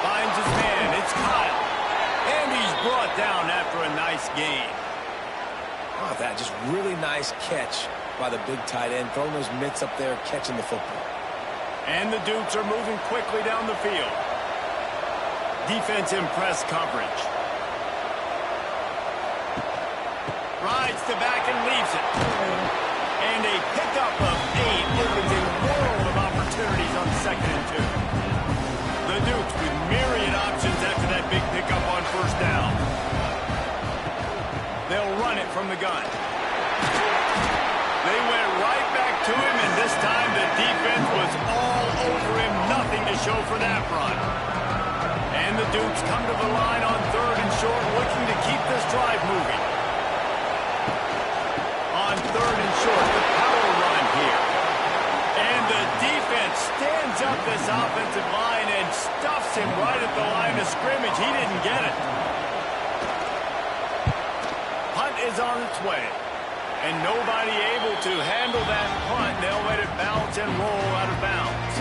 Speaker 1: Finds his man. It's Kyle. And he's brought down after a nice gain.
Speaker 4: Oh, that just really nice catch by the big tight end. Throwing those mitts up there, catching the football.
Speaker 1: And the Dukes are moving quickly down the field. Defense in press coverage. the back and leaves it. And a pickup of 8 opens a world of opportunities on 2nd and 2. The Dukes with myriad options after that big pickup on 1st down. They'll run it from the gun. They went right back to him, and this time the defense was all over him. Nothing to show for that run. And the Dukes come to the line on 3rd and short, looking to keep this drive moving. On 3rd and short, the power run here. And the defense stands up this offensive line and stuffs him right at the line of scrimmage. He didn't get it. Punt is on its way. And nobody able to handle that punt. They'll let it bounce and roll out of bounds.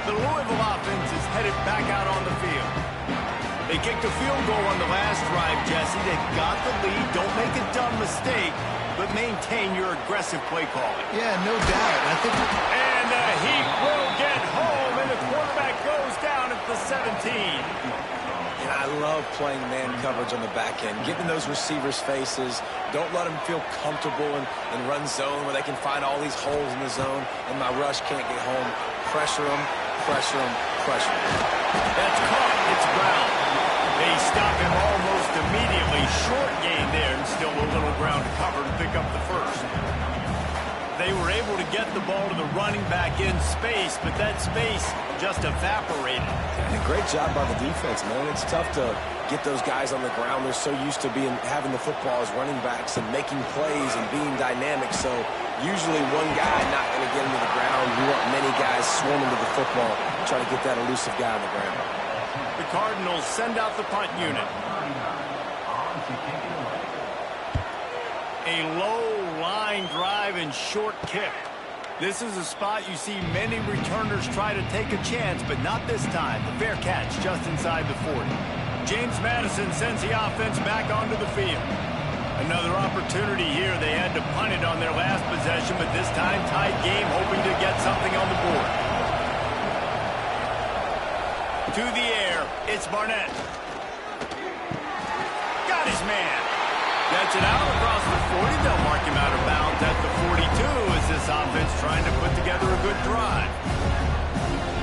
Speaker 1: The Louisville offense is headed back out on the field. They kicked a field goal on the last drive, Jesse. They got the lead. Don't make a dumb mistake, but maintain your aggressive play calling.
Speaker 2: Yeah, no doubt.
Speaker 1: And the Heat will get home, and the quarterback goes down at the 17.
Speaker 4: And I love playing man coverage on the back end, getting those receivers' faces. Don't let them feel comfortable in run zone where they can find all these holes in the zone, and my rush can't get home. Pressure them, pressure them, pressure them.
Speaker 1: That's caught. It's Brown. They stop him almost immediately. Short gain there, and still a little ground to cover to pick up the first. They were able to get the ball to the running back in space, but that space just evaporated.
Speaker 4: And a great job by the defense, man. It's tough to get those guys on the ground. They're so used to having the football as running backs and making plays and being dynamic. So usually one guy not going to get him to the ground. You want many guys swarming to the football, trying to get that elusive guy on the ground.
Speaker 1: The Cardinals send out the punt unit. A low line drive and short kick. This is a spot you see many returners try to take a chance, but not this time. The fair catch just inside the 40. James Madison sends the offense back onto the field. Another opportunity here. They had to punt it on their last possession, but this time tied game, hoping to get something on the board. To the air, it's Barnett. Got his man. Gets it out across the 40. They'll mark him out of bounds at the 42 as this offense trying to put together a good drive.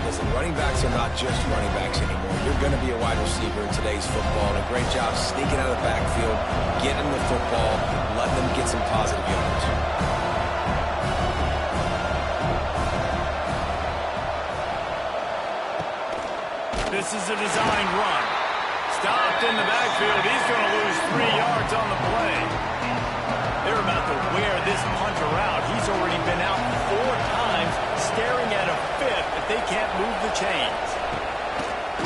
Speaker 4: Listen, running backs are not just running backs anymore. You're going to be a wide receiver in today's football. And a great job sneaking out of the backfield, getting the football, letting them get some positive yards.
Speaker 1: This is a designed run. Stopped in the backfield. He's going to lose 3 yards on the play. They're about to wear this punter out. He's already been out 4 times, staring at a 5th if they can't move the chains.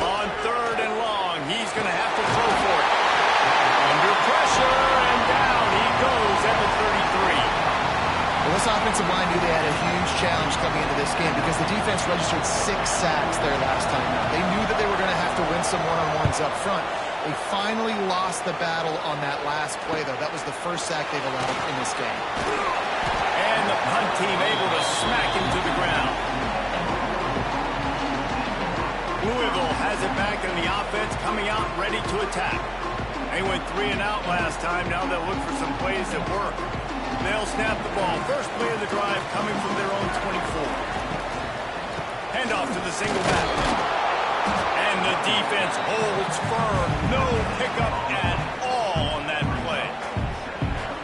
Speaker 1: On 3rd and long, he's going to have to throw for it. Under pressure, and down he goes at the 33.
Speaker 2: Well, this offensive line knew they had a huge challenge coming into this game because the defense registered 6 sacks there last time out. They knew that they were going to have to win some one-on-ones up front. They finally lost the battle on that last play, though. That was the first sack they've allowed in this game.
Speaker 1: And the punt team able to smack him to the ground. Louisville has it back in the offense, coming out ready to attack. They went 3 and out last time. Now they'll look for some plays that work. They'll snap the ball. First play of the drive coming from their own 24. Handoff to the single back. And the defense holds firm. No pickup at all on that play.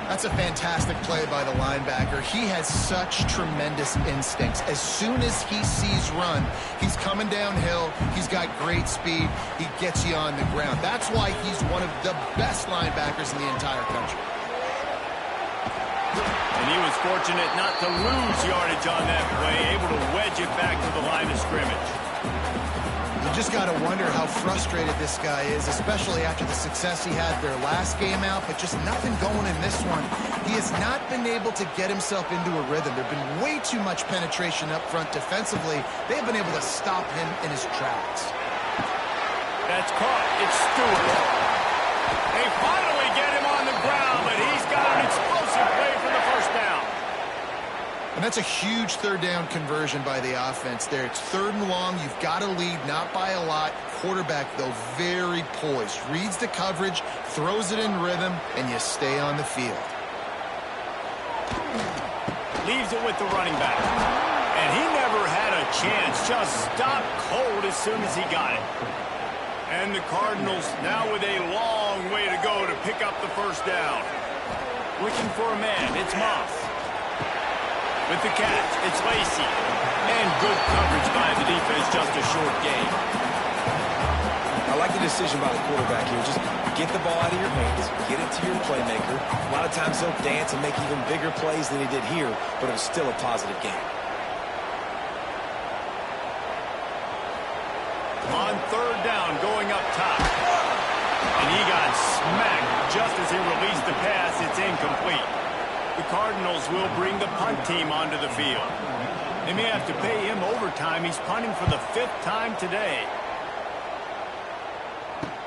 Speaker 2: That's a fantastic play by the linebacker. He has such tremendous instincts. As soon as he sees run, he's coming downhill. He's got great speed. He gets you on the ground. That's why he's one of the best linebackers in the entire country.
Speaker 1: And he was fortunate not to lose yardage on that play, able to wedge it back to the line of scrimmage.
Speaker 2: You just got to wonder how frustrated this guy is, especially after the success he had their last game out, but just nothing going in this one. He has not been able to get himself into a rhythm. There have been way too much penetration up front defensively. They've been able to stop him in his tracks.
Speaker 1: That's caught. It's Stewart. They finally get him on the ground, but he's got an explosive play for the first down.
Speaker 2: And that's a huge third down conversion by the offense there. It's 3rd and long. You've got to lead, not by a lot. Quarterback, though, very poised. Reads the coverage, throws it in rhythm, and you stay on the field.
Speaker 1: leaves it with the running back. And he never had a chance. Just stopped cold as soon as he got it. And the Cardinals now with a long way to go to pick up the first down. Looking for a man, it's Moss. With the catch, it's Lacy. And good coverage by the defense, just a short gain.
Speaker 4: I like the decision by the quarterback here. Just get the ball out of your hands, get it to your playmaker. A lot of times he'll dance and make even bigger plays than he did here, but it was still a positive game.
Speaker 1: On third down, going up top. And he got smacked just as he released the pass. It's incomplete. The Cardinals will bring the punt team onto the field. They may have to pay him overtime. He's punting for the 5th time today.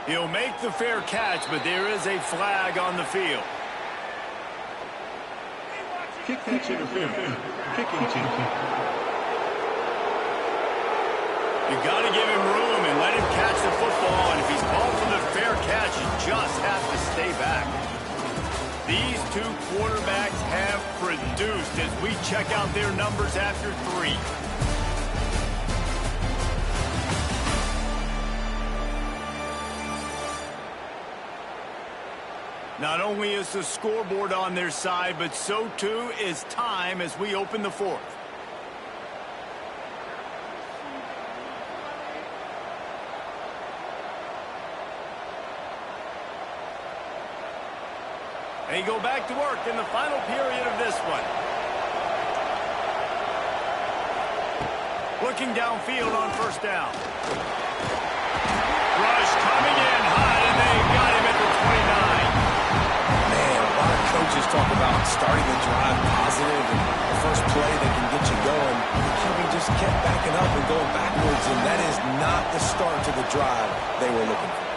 Speaker 1: He'll make the fair catch, but there is a flag on the field.
Speaker 6: Kick catch interference. Kicking team.
Speaker 1: You got to give him room and let him catch the football, and if he's called for the fair catch, you just have to stay back. These two quarterbacks have produced as we check out their numbers after 3. Not only is the scoreboard on their side, but so too is time as we open the 4th. They go back to work in the final period of this one. Looking downfield on first down. Rush coming in hot, and they got him at the 29.
Speaker 4: Man, a lot of coaches talk about starting the drive positive and the first play that can get you going. Kirby just kept backing up and going backwards, and that is not the start to the drive they were looking for.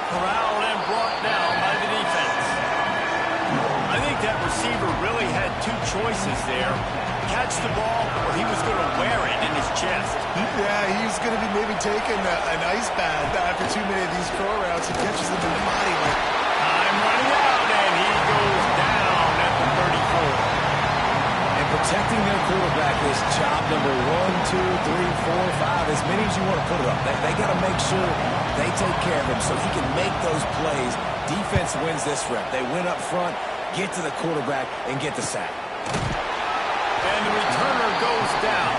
Speaker 1: Corralled and brought down by the defense. I think that receiver really had 2 choices there. Catch the ball, or he was going to wear it in his chest.
Speaker 2: Yeah, he's going to be maybe taking an ice bath after too many of these throw routes. He catches them in the body.
Speaker 1: Time running out, and he goes down at the 34.
Speaker 4: And protecting their quarterback is job number 1, 2, 3, 4, 5, as many as you want to put it up. They got to make sure they take care of him so he can make those plays. Defense wins this rep. They win up front, get to the quarterback, and get the sack.
Speaker 1: And the returner goes down.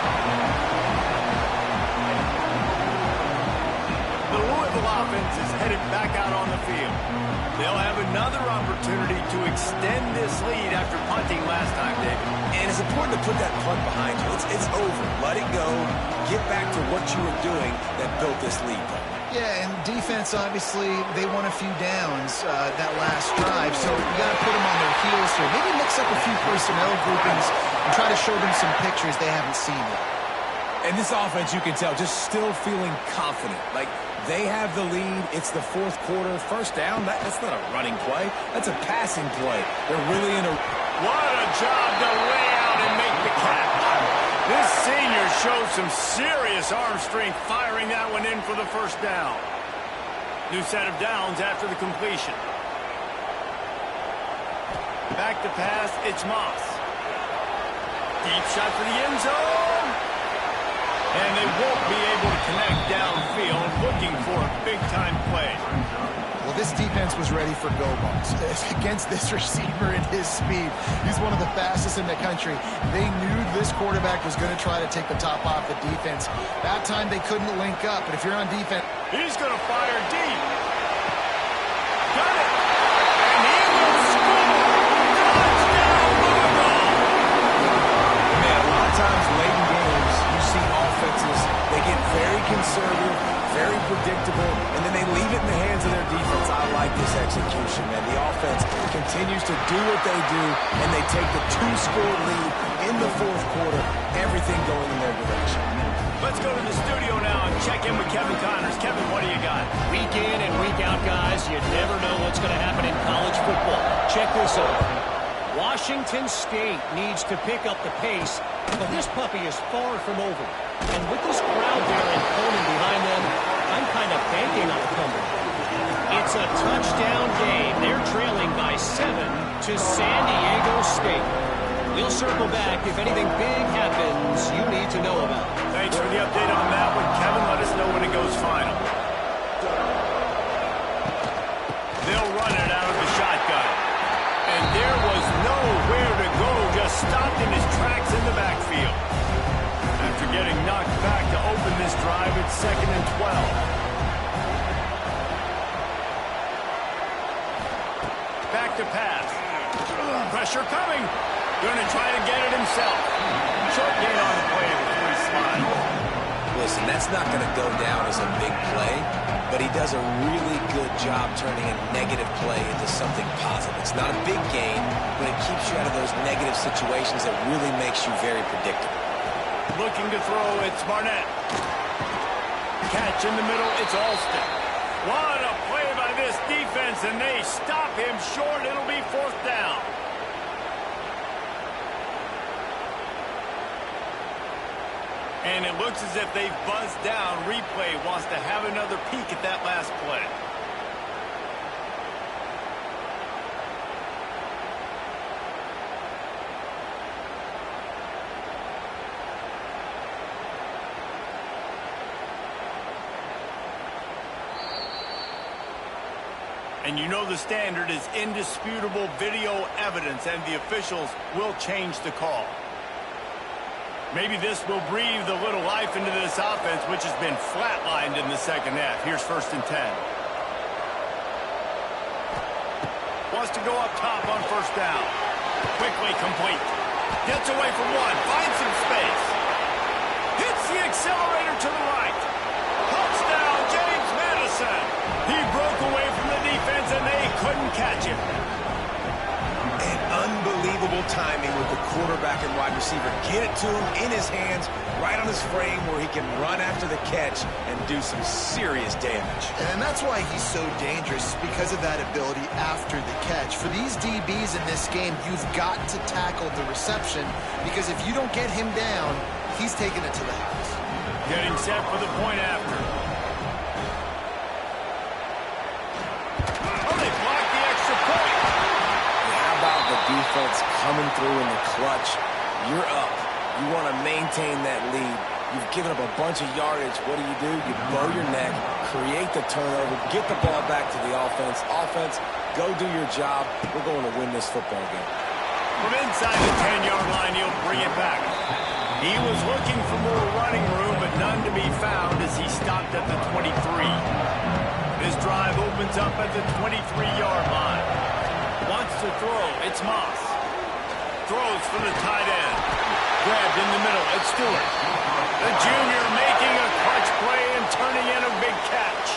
Speaker 1: The Louisville offense is headed back out on the field. They'll have another opportunity to extend this lead after punting last time, David.
Speaker 4: And it's important to put that punt behind you. It's over. Let it go. Get back to what you were doing that built this lead.
Speaker 2: Yeah, and defense, obviously, they won a few downs that last drive, so you got to put them on their heels here. Maybe mix up a few personnel groupings and try to show them some pictures they haven't seen yet.
Speaker 4: And this offense, you can tell, just still feeling confident. Like, they have the lead. It's the 4th quarter. First down, that's not a running play. That's a passing play. They're really in a...
Speaker 1: What a job to lay out and make the catch. This senior shows some serious arm strength firing that one in for the first down. New set of downs after the completion. Back to pass, it's Moss. Deep shot for the end zone. And they won't be able to connect downfield, looking for a big-time play.
Speaker 2: Well, this defense was ready for go balls against this receiver and his speed. He's one of the fastest in the country. They knew this quarterback was going to try to take the top off the defense. That time they couldn't link up, but if you're on defense...
Speaker 1: He's going to fire deep. Got it. And he will score. Touchdown, Louisville.
Speaker 4: Man, a lot of times late in games, you see offenses, they get very conservative, very predictable, and then they leave it in the hands of their defense. I like this execution, man. The offense continues to do what they do, and they take the 2-score lead in the 4th quarter, everything going in their direction.
Speaker 1: Let's go to the studio now and check in with Kevin Connors. Kevin, what do you got?
Speaker 5: Week in and week out, guys, you never know what's going to happen in college football. Check this out. Washington State needs to pick up the pace, but this puppy is far from over. And with this crowd there and Coleman behind them, I'm kind of banking on a comeback. It's a touchdown game. They're trailing by 7 to San Diego State. We'll circle back if anything big happens you need to know about.
Speaker 1: Thanks for the update on that one, Kevin. Let us know when it goes final. They'll run it out of the shotgun. And there was nowhere to go, just stopped in his tracks in the backfield. After getting knocked back to open this drive, it's 2nd and 12. Back to pass. Pressure coming. Going to try to get it himself. Short gain on the play before he slides.
Speaker 4: Listen, that's not going to go down as a big play, but he does a really good job turning a negative play into something positive. It's not a big gain, but it keeps you out of those negative situations that really makes you very predictable.
Speaker 1: Looking to throw, it's Barnett. Catch in the middle, it's Alston. What a play by this defense, and they stop him short. It'll be 4th down. And it looks as if they've buzzed down. Replay wants to have another peek at that last play. And you know the standard is indisputable video evidence, and the officials will change the call. Maybe this will breathe a little life into this offense, which has been flatlined in the second half. Here's 1st and 10. Wants to go up top on 1st down. Quickly complete. Gets away from one. Finds some space. Hits the accelerator to the right. Touchdown, James Madison. He broke away from the defense, and they couldn't catch him.
Speaker 4: And unbelievable timing with the quarterback and wide receiver. Get it to him in his hands, right on his frame where he can run after the catch and do some serious damage.
Speaker 2: And that's why he's so dangerous, because of that ability after the catch. For these DBs in this game, you've got to tackle the reception, because if you don't get him down, he's taking it to the house.
Speaker 1: Getting set for the point after. Oh, they blocked the extra point.
Speaker 4: The defense coming through in the clutch. You're up. You want to maintain that lead. You've given up a bunch of yardage. What do? You blow your neck, create the turnover, get the ball back to the offense. Offense, go do your job. We're going to win this football game.
Speaker 1: From inside the 10-yard line, he'll bring it back. He was looking for more running room, but none to be found as he stopped at the 23. This drive opens up at the 23-yard line. Wants to throw. It's Moss. Throws for the tight end. Grabbed in the middle. It's Stewart. The junior making a clutch play and turning in a big catch.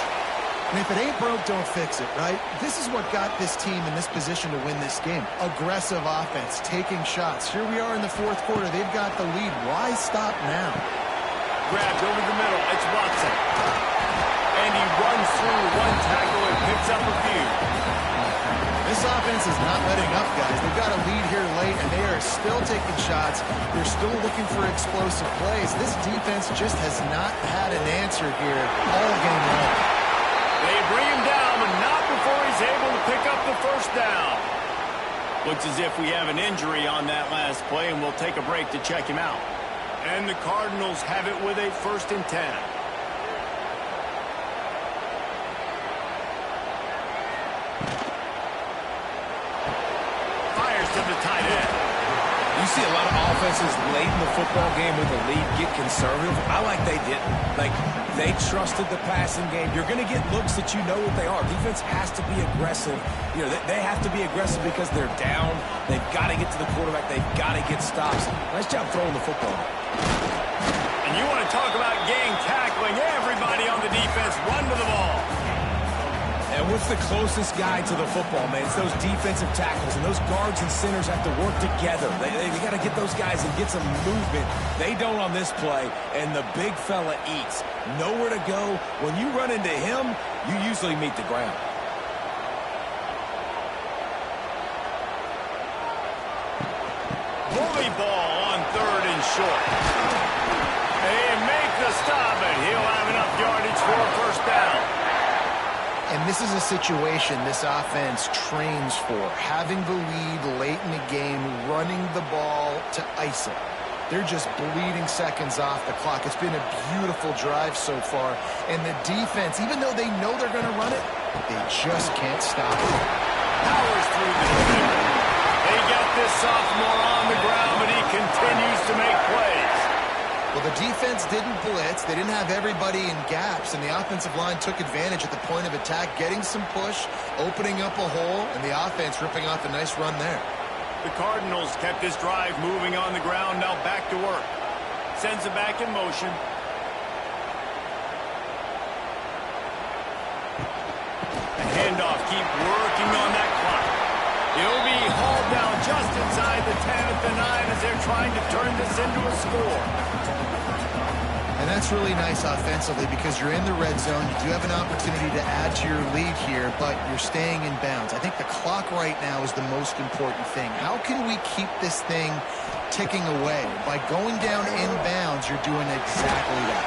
Speaker 2: And if it ain't broke, don't fix it, right? This is what got this team in this position to win this game. Aggressive offense, taking shots. Here we are in the 4th quarter. They've got the lead. Why stop now?
Speaker 1: Grabbed over the middle. It's Watson. And he runs through one tackle and picks up a few.
Speaker 2: This offense is not letting up, guys. They've got a lead here late, and they are still taking shots. They're still looking for explosive plays. This defense just has not had an answer here all game long.
Speaker 1: They bring him down, but not before he's able to pick up the 1st down. Looks as if we have an injury on that last play, and we'll take a break to check him out. And the Cardinals have it with a 1st and 10. To the tight end.
Speaker 3: You see a lot of offenses late in the football game with the lead get conservative. I like they didn't. Like, they trusted the passing game. You're going to get looks that you know what they are. Defense has to be aggressive. You know, they have to be aggressive because they're down. They've got to get to the quarterback. They've got to get stops. Nice job throwing the football.
Speaker 1: And you want to talk about gang tackling. Everybody on the defense run to the ball.
Speaker 3: And what's the closest guy to the football, man? It's those defensive tackles, and those guards and centers have to work together. They got to get those guys and get some movement. They don't on this play, and the big fella eats. Nowhere to go. When you run into him, you usually meet the ground.
Speaker 1: Bully ball on 3rd and short. They make the stop, and he'll have enough yardage for a 1st down.
Speaker 2: And this is a situation this offense trains for. Having the lead late in the game, running the ball to ice it. They're just bleeding seconds off the clock. It's been a beautiful drive so far. And the defense, even though they know they're going to run it, they just can't stop it.
Speaker 1: Powers through the defender. They got this sophomore on the ground, but he continues to make plays.
Speaker 2: Well, the defense didn't blitz. They didn't have everybody in gaps, and the offensive line took advantage at the point of attack, getting some push, opening up a hole, and the offense ripping off a nice run there.
Speaker 1: The Cardinals kept this drive moving on the ground, now back to work. Sends it back in motion. The handoff, keep working on that clock. He'll be hauled down just inside the 10 at the 9 as they're trying to turn this into a score.
Speaker 2: And that's really nice offensively because you're in the red zone. You do have an opportunity to add to your lead here, but you're staying in bounds. I think the clock right now is the most important thing. How can we keep this thing ticking away? By going down in bounds, you're doing exactly that.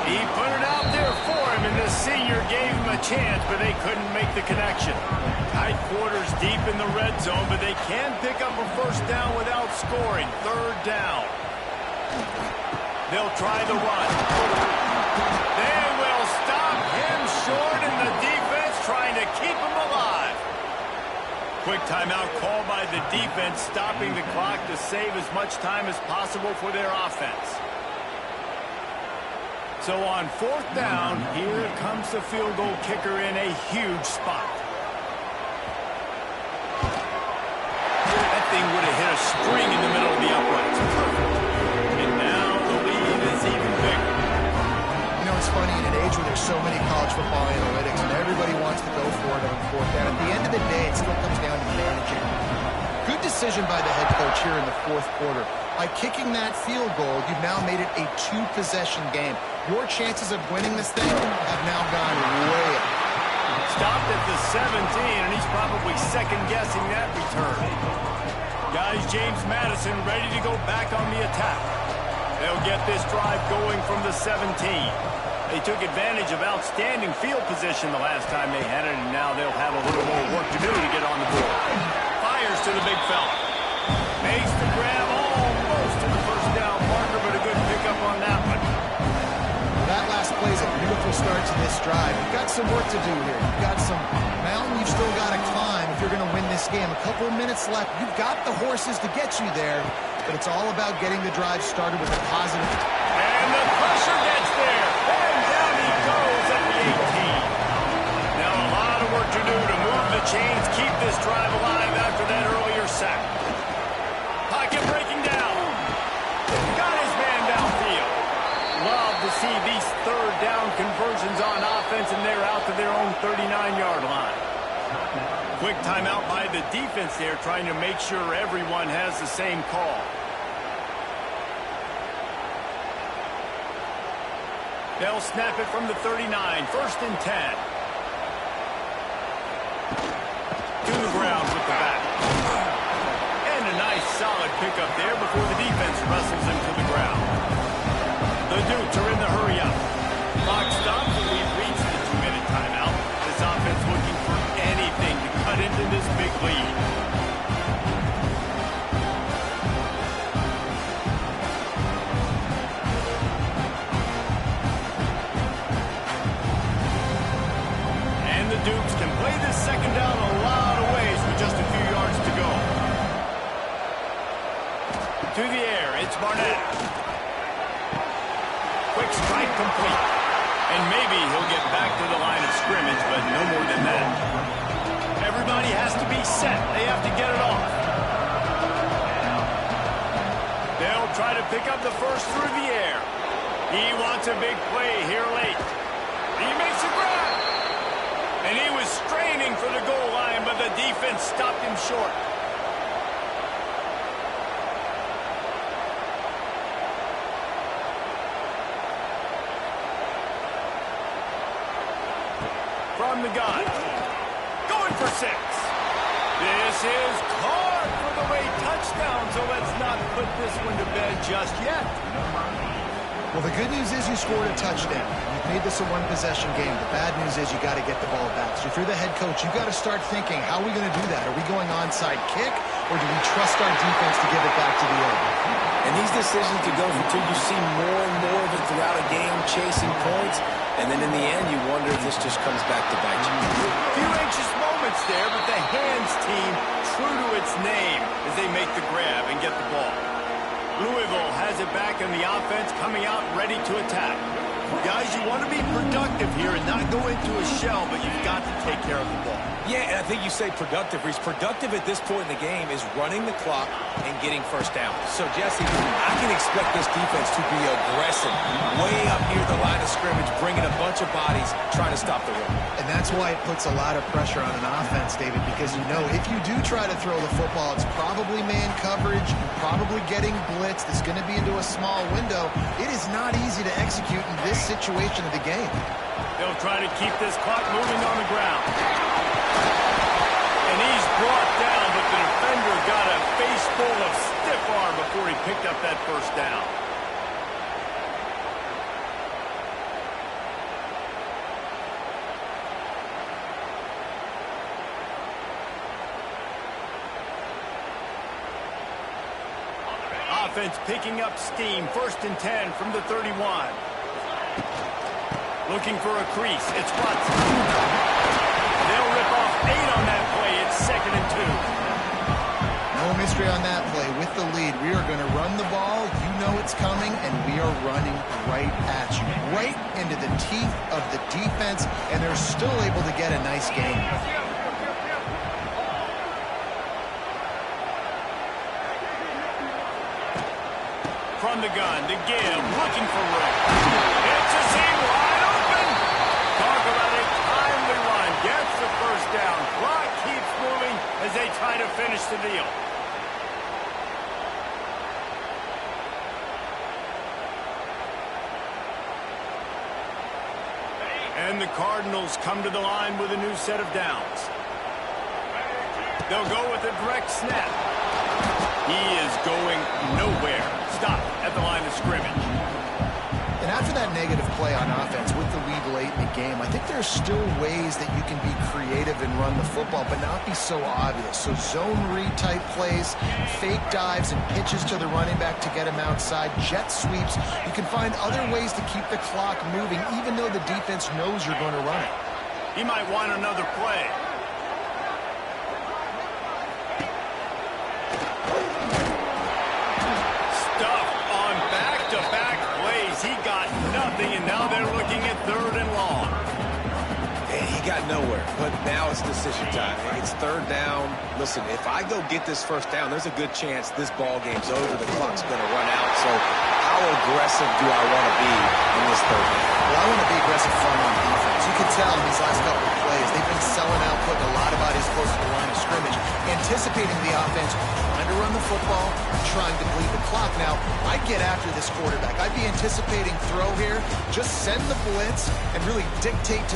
Speaker 1: He put it out there for him, and the senior gave him a chance, but they couldn't make the connection. Tight quarters deep in the red zone, but they can pick up a first down without scoring. Third down. They'll try the run. They will stop him short, and the defense trying to keep him alive. Quick timeout called by the defense, stopping the clock to save as much time as possible for their offense. So on fourth down, here comes the field goal kicker in a huge spot. That thing would have hit a string in the middle of the uprights. Perfect. And now the lead is even bigger.
Speaker 2: You know, it's funny, in an age where there's so many college football analytics and everybody wants to go for it on fourth down, at the end of the day, it still comes down to managing. Good decision by the head coach here in the fourth quarter. By kicking that field goal, you've now made it a two-possession game. Your chances of winning this thing have now gone way up.
Speaker 1: Stopped at the 17, and he's probably second-guessing that return. Guys, James Madison ready to go back on the attack. They'll get this drive going from the 17. They took advantage of outstanding field position the last time they had it, and now they'll have a little more work to do to get on the board. Fires to the big fella. Makes the grab almost to the first down marker, but a good pickup on that one.
Speaker 2: That last play is a beautiful start to this drive. You've got some work to do here. You've got some mountain you've still got to climb if you're going to win this game. A couple of minutes left. You've got the horses to get you there, but it's all about getting the drive started with a positive.
Speaker 1: And the pressure gets there. And down he goes at the 18. Now a lot of work to do to move the chains, keep this drive alive after that earlier sack. Pocket breaking down. Got his man downfield. Love to see these third down conversions on offense, and they're out to their own 39-yard line. Quick timeout by the defense there, trying to make sure everyone has the same call. They'll snap it from the 39, first and 10. To the ground with the back. And a nice solid pickup there before the defense wrestles him to the ground. The Dukes are in the hurry-up. Clock stops, and we've reached the 2-minute timeout. This offense looking for anything to cut into this big lead. And the Dukes can play this second down a lot of ways with just a few yards to go. To the air, it's Barnett. Quick strike complete. And maybe he'll get back to the line of scrimmage, but no more than that. Everybody has to be set. They have to get it off. They'll try to pick up the first through the air. He wants a big play here late. He makes a grab. And he was straining for the goal line, but the defense stopped him short. From the gun. Going for 6. This is caught for the way touchdown, so let's not put this one to bed just yet.
Speaker 2: Well, the good news is you scored a touchdown. You've made this a one-possession game. The bad news is you got to get the ball back. So if you're the head coach, you got to start thinking, how are we going to do that? Are we going onside kick, or do we trust our defense to give it back to the other?
Speaker 3: And these decisions to go for two, you see more and more of it throughout a game, chasing points. And then in the end, you wonder if this just comes back to bite you.
Speaker 1: A few anxious moments there, but the hands team true to its name as they make the grab and get the ball. Louisville has it back in the offense, coming out ready to attack. Guys, you want to be productive here and not go into a shell, but you've got to take care of the ball.
Speaker 3: Yeah, and I think you say productive, Reese. Productive at this point in the game is running the clock and getting first down. So, Jesse, I can expect this defense to be aggressive, way up near the line of scrimmage, bringing a bunch of bodies, trying to stop the run.
Speaker 2: And that's why it puts a lot of pressure on an offense, David, because you know if you do try to throw the football, it's probably man coverage, probably getting blitzed. It's going to be into a small window. It is not easy to execute in this situation of the game.
Speaker 1: They'll try to keep this clock moving on the ground. And he's brought down, but the defender got a face full of stiff arm before he picked up that first down. Offense picking up steam. 1st and 10 from the 31. Looking for a crease. It's Watson. They'll rip off 8 on that play. It's 2nd and 2.
Speaker 2: No mystery on that play. With the lead, we are going to run the ball. You know it's coming, and we are running right at you. Right into the teeth of the defense, and they're still able to get a nice gain.
Speaker 1: From the gun to give, looking for Rick. It's a seam wide open. Talk about a timely run. Gets the first down. Clock keeps moving as they try to finish the deal. And the Cardinals come to the line with a new set of downs. They'll go with a direct snap. He is going nowhere. Stop at the line of scrimmage.
Speaker 2: And after that negative play on offense with the lead late in the game, I think there's still ways that you can be creative and run the football, but not be so obvious. So zone read type plays, fake dives and pitches to the running back to get him outside, jet sweeps. You can find other ways to keep the clock moving, even though the defense knows you're going to run it.
Speaker 1: He might want another play. He got nothing, and now they're looking at 3rd and long.
Speaker 3: And he got nowhere, but now it's decision time. It's 3rd down. Listen, if I go get this first down, there's a good chance this ball game's over. The clock's going to run out. So how aggressive do I want to be in this 3rd down?
Speaker 2: Well, I want to be aggressive front on defense. You can tell in these last couple of plays, they've been selling out, putting a lot of bodies close to the line of scrimmage, anticipating the offense, trying to run the football, trying to bleed the clock. Now, I'd get after this quarterback. I'd be anticipating throw here. Just send the blitz and really dictate to